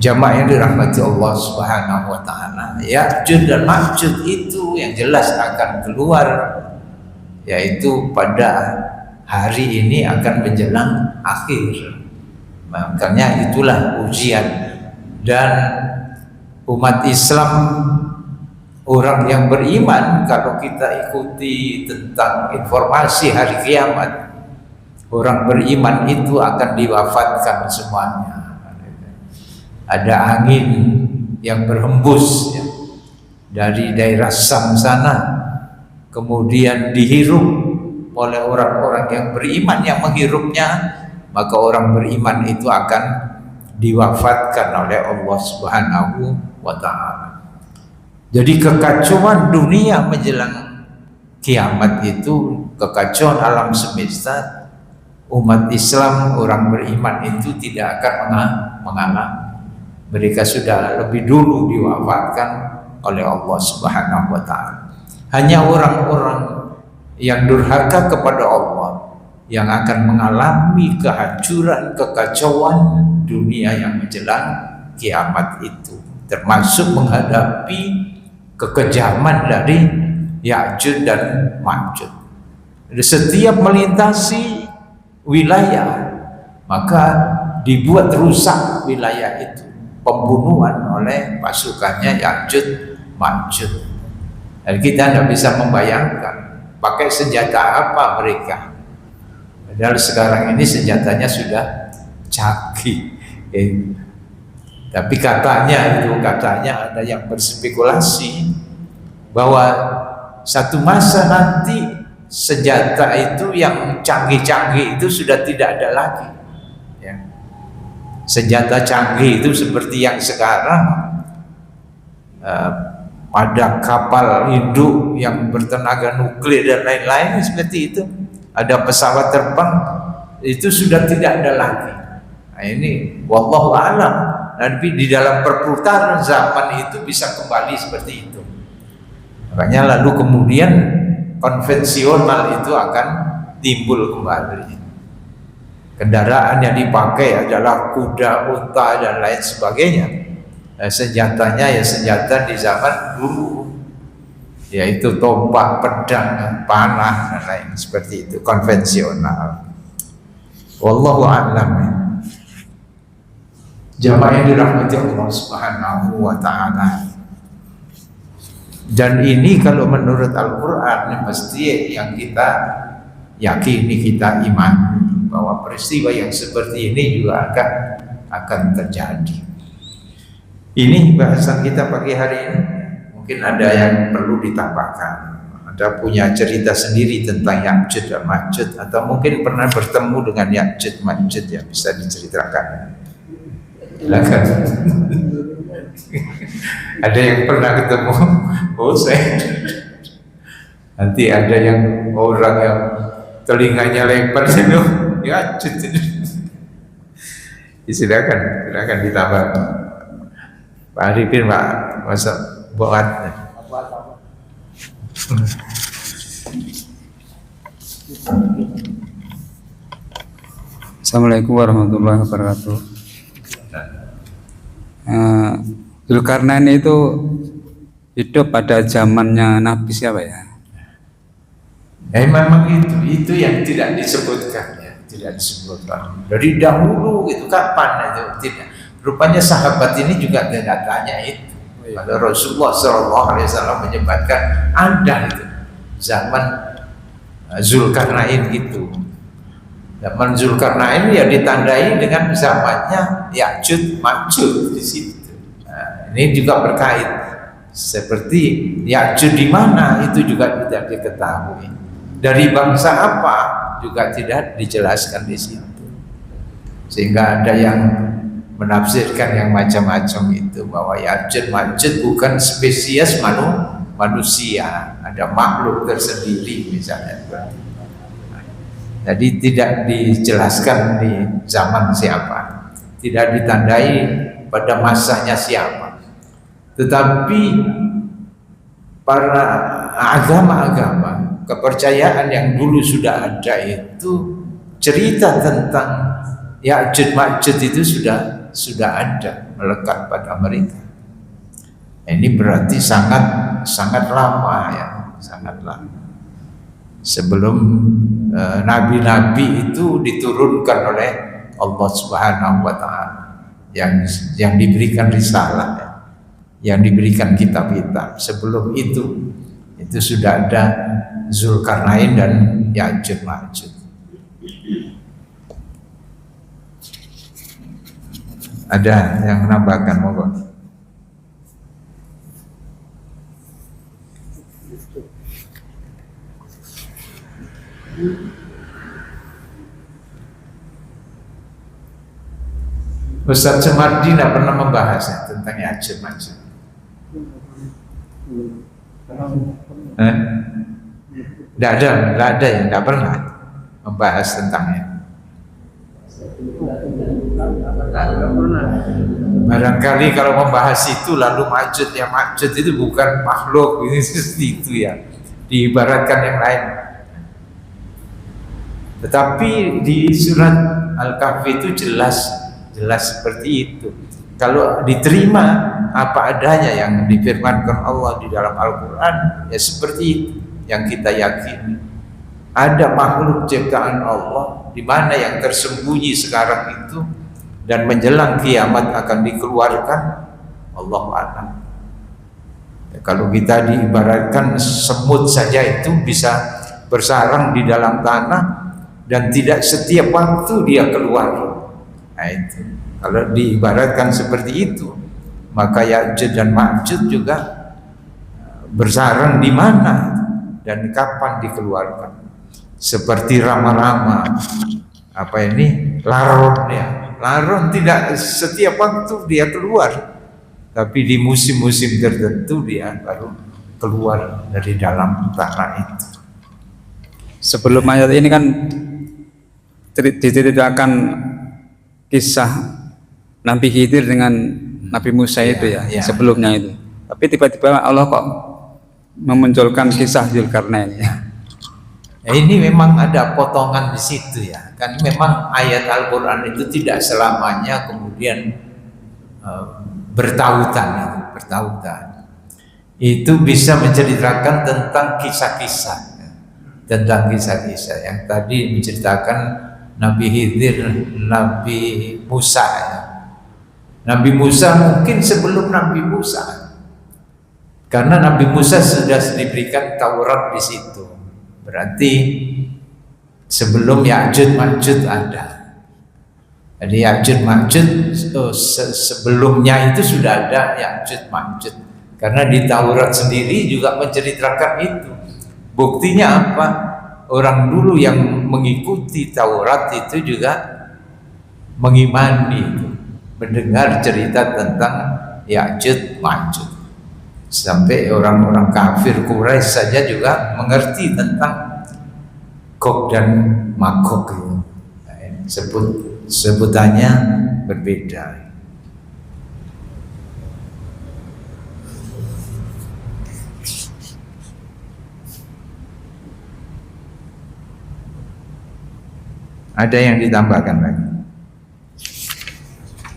jamaah yang dirahmati Allah Subhanahu wa Ta'ala, Ya'juj dan Ma'juj itu yang jelas akan keluar, yaitu pada hari ini akan menjelang akhir. Makanya itulah ujian, dan umat Islam, orang yang beriman, kalau kita ikuti tentang informasi hari kiamat, orang beriman itu akan diwafatkan semuanya. ada angin yang berhembus ya, dari daerah Sam sana, kemudian dihirup oleh orang-orang yang beriman yang menghirupnya, maka orang beriman itu akan diwafatkan oleh Allah Subhanahu wa ta'ala. Jadi kekacauan dunia menjelang kiamat itu, kekacauan alam semesta, umat Islam, orang beriman itu tidak akan mengalami. Mereka sudah lebih dulu diwafatkan oleh Allah Subhanahu wa ta'ala. Hanya orang-orang yang durhaka kepada Allah yang akan mengalami kehancuran, kekacauan dunia yang menjelang kiamat itu, termasuk menghadapi kekejaman dari Ya'juj dan Ma'juj. Setiap melintasi wilayah maka dibuat rusak wilayah itu, pembunuhan oleh pasukannya Ya'juj Ma'juj. Dan kita tidak bisa membayangkan pakai senjata apa mereka. Padahal sekarang ini senjatanya sudah canggih. Tapi katanya ada yang berspekulasi bahwa satu masa nanti senjata itu yang canggih-canggih itu sudah tidak ada lagi. Ya. Senjata canggih itu seperti yang sekarang ada kapal induk yang bertenaga nuklir dan lain-lain seperti itu, ada pesawat terbang, itu sudah tidak ada lagi. Nah, ini wallahu a'lam, tapi di dalam perputaran zaman itu bisa kembali seperti itu. Makanya lalu kemudian konvensional itu akan timbul kembali. Kendaraan yang dipakai adalah kuda, unta dan lain sebagainya. Senjatanya ya senjata di zaman dulu, yaitu tombak, pedang, panah dan lain seperti itu, konvensional. Wallahu a'lam. Jamaah yang dirahmati Allah Subhanahu wa ta'ala. Dan ini kalau menurut Al-Quran pasti yang kita yakini, kita imani bahwa peristiwa yang seperti ini juga akan terjadi. Ini bahasan kita pagi hari ini. Mungkin ada yang perlu ditambahkan, ada punya cerita sendiri tentang Ya'juj dan Ma'juj, atau mungkin pernah bertemu dengan Ya'juj Ma'juj yang bisa diceritakan. Silakan. Ada yang pernah ketemu? Oh, saya. Nanti ada yang orang yang telinganya lebar itu Ya'juj. Silakan ditambah. Pak Arifin, Pak, masa buat. Assalamualaikum warahmatullahi wabarakatuh. Zulkarnain itu hidup pada zamannya Nabi siapa ya? Memang itu yang tidak disebutkan ya, tidak disebutkan. Dari dahulu itu kapan itu tidak. Rupanya sahabat ini juga tidak tanya itu. Kalau Rasulullah SAW menyebutkan ada itu zaman Zulkarnain itu. Zaman Zulkarnain ya ditandai dengan zamannya Ya'juj Ma'juj di situ. Nah, ini juga berkait. Seperti Ya'juj di mana itu juga tidak diketahui. Dari bangsa apa juga tidak dijelaskan di situ. Sehingga ada yang menafsirkan yang macam-macam itu, bahwa Ya'juj Ma'juj bukan spesies manusia, ada makhluk tersendiri misalnya. Jadi tidak dijelaskan di zaman siapa, tidak ditandai pada masanya siapa. Tetapi para agama-agama, kepercayaan yang dulu sudah ada itu, cerita tentang Ya'juj Ma'juj itu sudah ada, melekat pada mereka. Ini berarti sangat lama ya, sangat lama. Sebelum nabi-nabi itu diturunkan oleh Allah Subhanahu wa ta'ala, yang diberikan risalah ya, yang diberikan kitab-kitab. Sebelum itu sudah ada Zulkarnain dan Ya'juj Ma'juj. Ada yang menambahkan, monggo. Ustaz Sumardi tidak pernah membahas tentang ya'juj ma'juj. Tidak ada yang tidak pernah membahas tentangnya. Barangkali kalau membahas itu lalu Ma'juj itu bukan makhluk ini seperti itu ya, diibaratkan yang lain. Tetapi di surat Al-Kahfi itu jelas seperti itu. Kalau diterima apa adanya yang difirmankan Allah di dalam Al-Quran, ya seperti itu yang kita yakini. Ada makhluk ciptaan Allah di mana yang tersembunyi sekarang itu dan menjelang kiamat akan dikeluarkan, Allahu a'lam. Ya, kalau kita diibaratkan semut saja itu bisa bersarang di dalam tanah dan tidak setiap waktu dia keluar. Nah itu, kalau diibaratkan seperti itu, maka Ya'juj dan Ma'juj juga bersarang di mana dan kapan dikeluarkan. Seperti rama-rama, apa ini, laron ya. Laron tidak setiap waktu dia keluar, tapi di musim-musim tertentu dia baru keluar dari dalam tanah itu. Sebelum ayat ini kan diceritakan kisah Nabi Khidir dengan Nabi Musa itu ya, sebelumnya itu. Tapi tiba-tiba Allah kok memunculkan kisah Dzulkarnain ya. Ya, ini memang ada potongan di situ ya. Kan memang ayat Al-Qur'an itu tidak selamanya kemudian bertautan. Itu bisa menceritakan tentang kisah-kisah. Yang tadi menceritakan Nabi Khidir, Nabi Musa ya. Nabi Musa mungkin sebelum Nabi Musa, karena Nabi Musa sudah diberikan Taurat di situ, berarti sebelum Ya'juj Ma'juj ada. Jadi Ya'juj Ma'juj sebelumnya itu sudah ada Ya'juj Ma'juj, karena di Taurat sendiri juga menceritakan itu. Buktinya apa? Orang dulu yang mengikuti Taurat itu juga mengimani itu, mendengar cerita tentang Ya'juj Ma'juj. Sampai orang-orang kafir Quraisy saja juga mengerti tentang Gog dan Magog itu. Sebutannya berbeda. Ada yang ditambahkan lagi?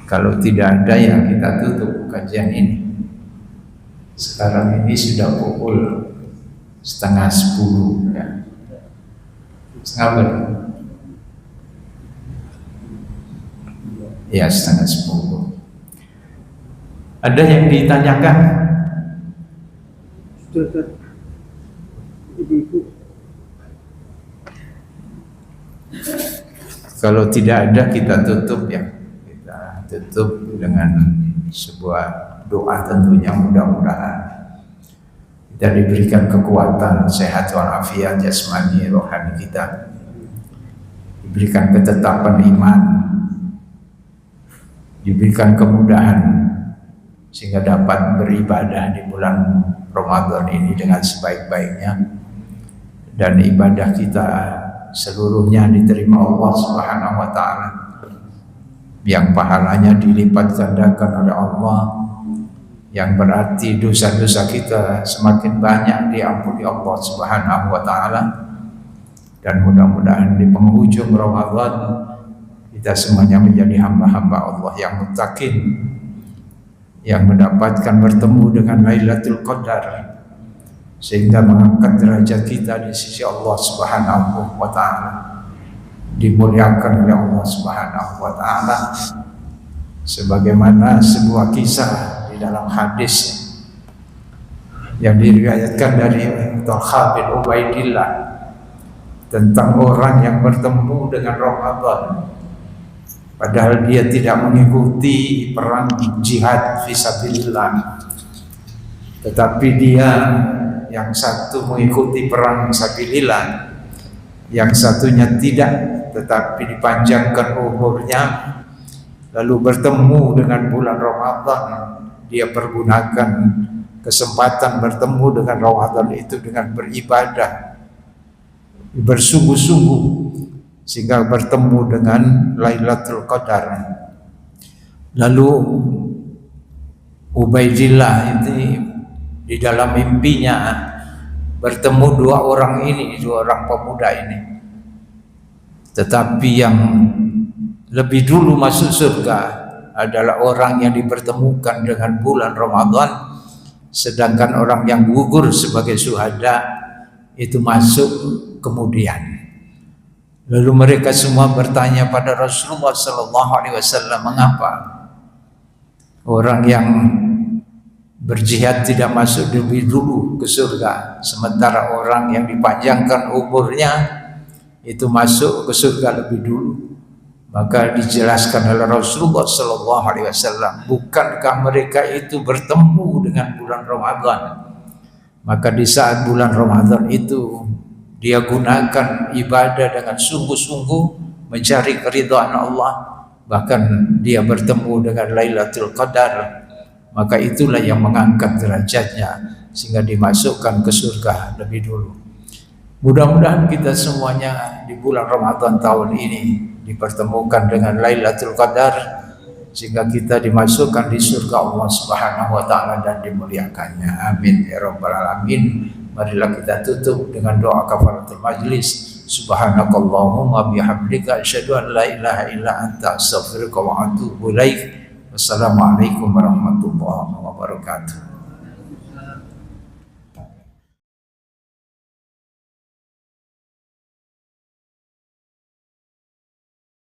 Kalau tidak ada, ya kita tutup kajian ini. Sekarang ini sudah pukul 9:30 ya. Setengah berapa? Ya, 9:30. Ada yang ditanyakan? Kalau tidak ada, kita tutup ya. Kita tutup dengan sebuah doa, tentunya mudah-mudahan kita diberikan kekuatan, sehat walafiat jasmani rohani kita, diberikan ketetapan iman, diberikan kemudahan sehingga dapat beribadah di bulan Ramadan ini dengan sebaik-baiknya, dan ibadah kita seluruhnya diterima Allah Subhanahu wa taala, yang pahalanya dilipat gandakan oleh Allah, yang berarti dosa-dosa kita semakin banyak diampuni Allah Subhanahu wa taala. Dan mudah-mudahan di penghujung Ramadan kita semuanya menjadi hamba-hamba Allah yang muttaqin, yang mendapatkan bertemu dengan Lailatul Qadar, sehingga mengangkat derajat kita di sisi Allah Subhanahu wa taala, dimuliakan oleh Allah Subhanahu wa taala, sebagaimana sebuah kisah di dalam hadis yang diriwayatkan dari Talha bin Ubaidillah tentang orang yang bertemu dengan Ramadan padahal dia tidak mengikuti perang jihad fisabilillah, tetapi dia yang satu mengikuti perang fisabilillah, yang satunya tidak, tetapi dipanjangkan umurnya, lalu bertemu dengan bulan Ramadan, dia pergunakan kesempatan bertemu dengan Ramadan itu dengan beribadah bersungguh-sungguh sehingga bertemu dengan Lailatul Qadar. Lalu Ubaidillah ini di dalam mimpinya bertemu dua orang pemuda ini. Tetapi yang lebih dulu masuk surga adalah orang yang dipertemukan dengan bulan Ramadan, sedangkan orang yang gugur sebagai syuhada itu masuk kemudian. Lalu mereka semua bertanya pada Rasulullah SAW, mengapa orang yang berjihad tidak masuk lebih dulu ke surga, sementara orang yang dipanjangkan umurnya itu masuk ke surga lebih dulu? Maka dijelaskan oleh Rasulullah SAW, bukankah mereka itu bertemu dengan bulan Ramadan? Maka di saat bulan Ramadan itu dia gunakan ibadah dengan sungguh-sungguh mencari keridhaan Allah, bahkan dia bertemu dengan Lailatul Qadar. Maka itulah yang mengangkat derajatnya sehingga dimasukkan ke surga lebih dulu. Mudah-mudahan kita semuanya di bulan Ramadan tahun ini dipertemukan dengan Lailatul Qadar sehingga kita dimasukkan di surga Allah Subhanahu wa taala dan dimuliakannya. Amin ya rabbal alamin. Marilah kita tutup dengan doa kafaratul majlis. Subhanakallahumma bihamdika asyhadu an la ilaha illa anta astaghfiruka wa atubu ilaik. Wassalamualaikum warahmatullahi wabarakatuh.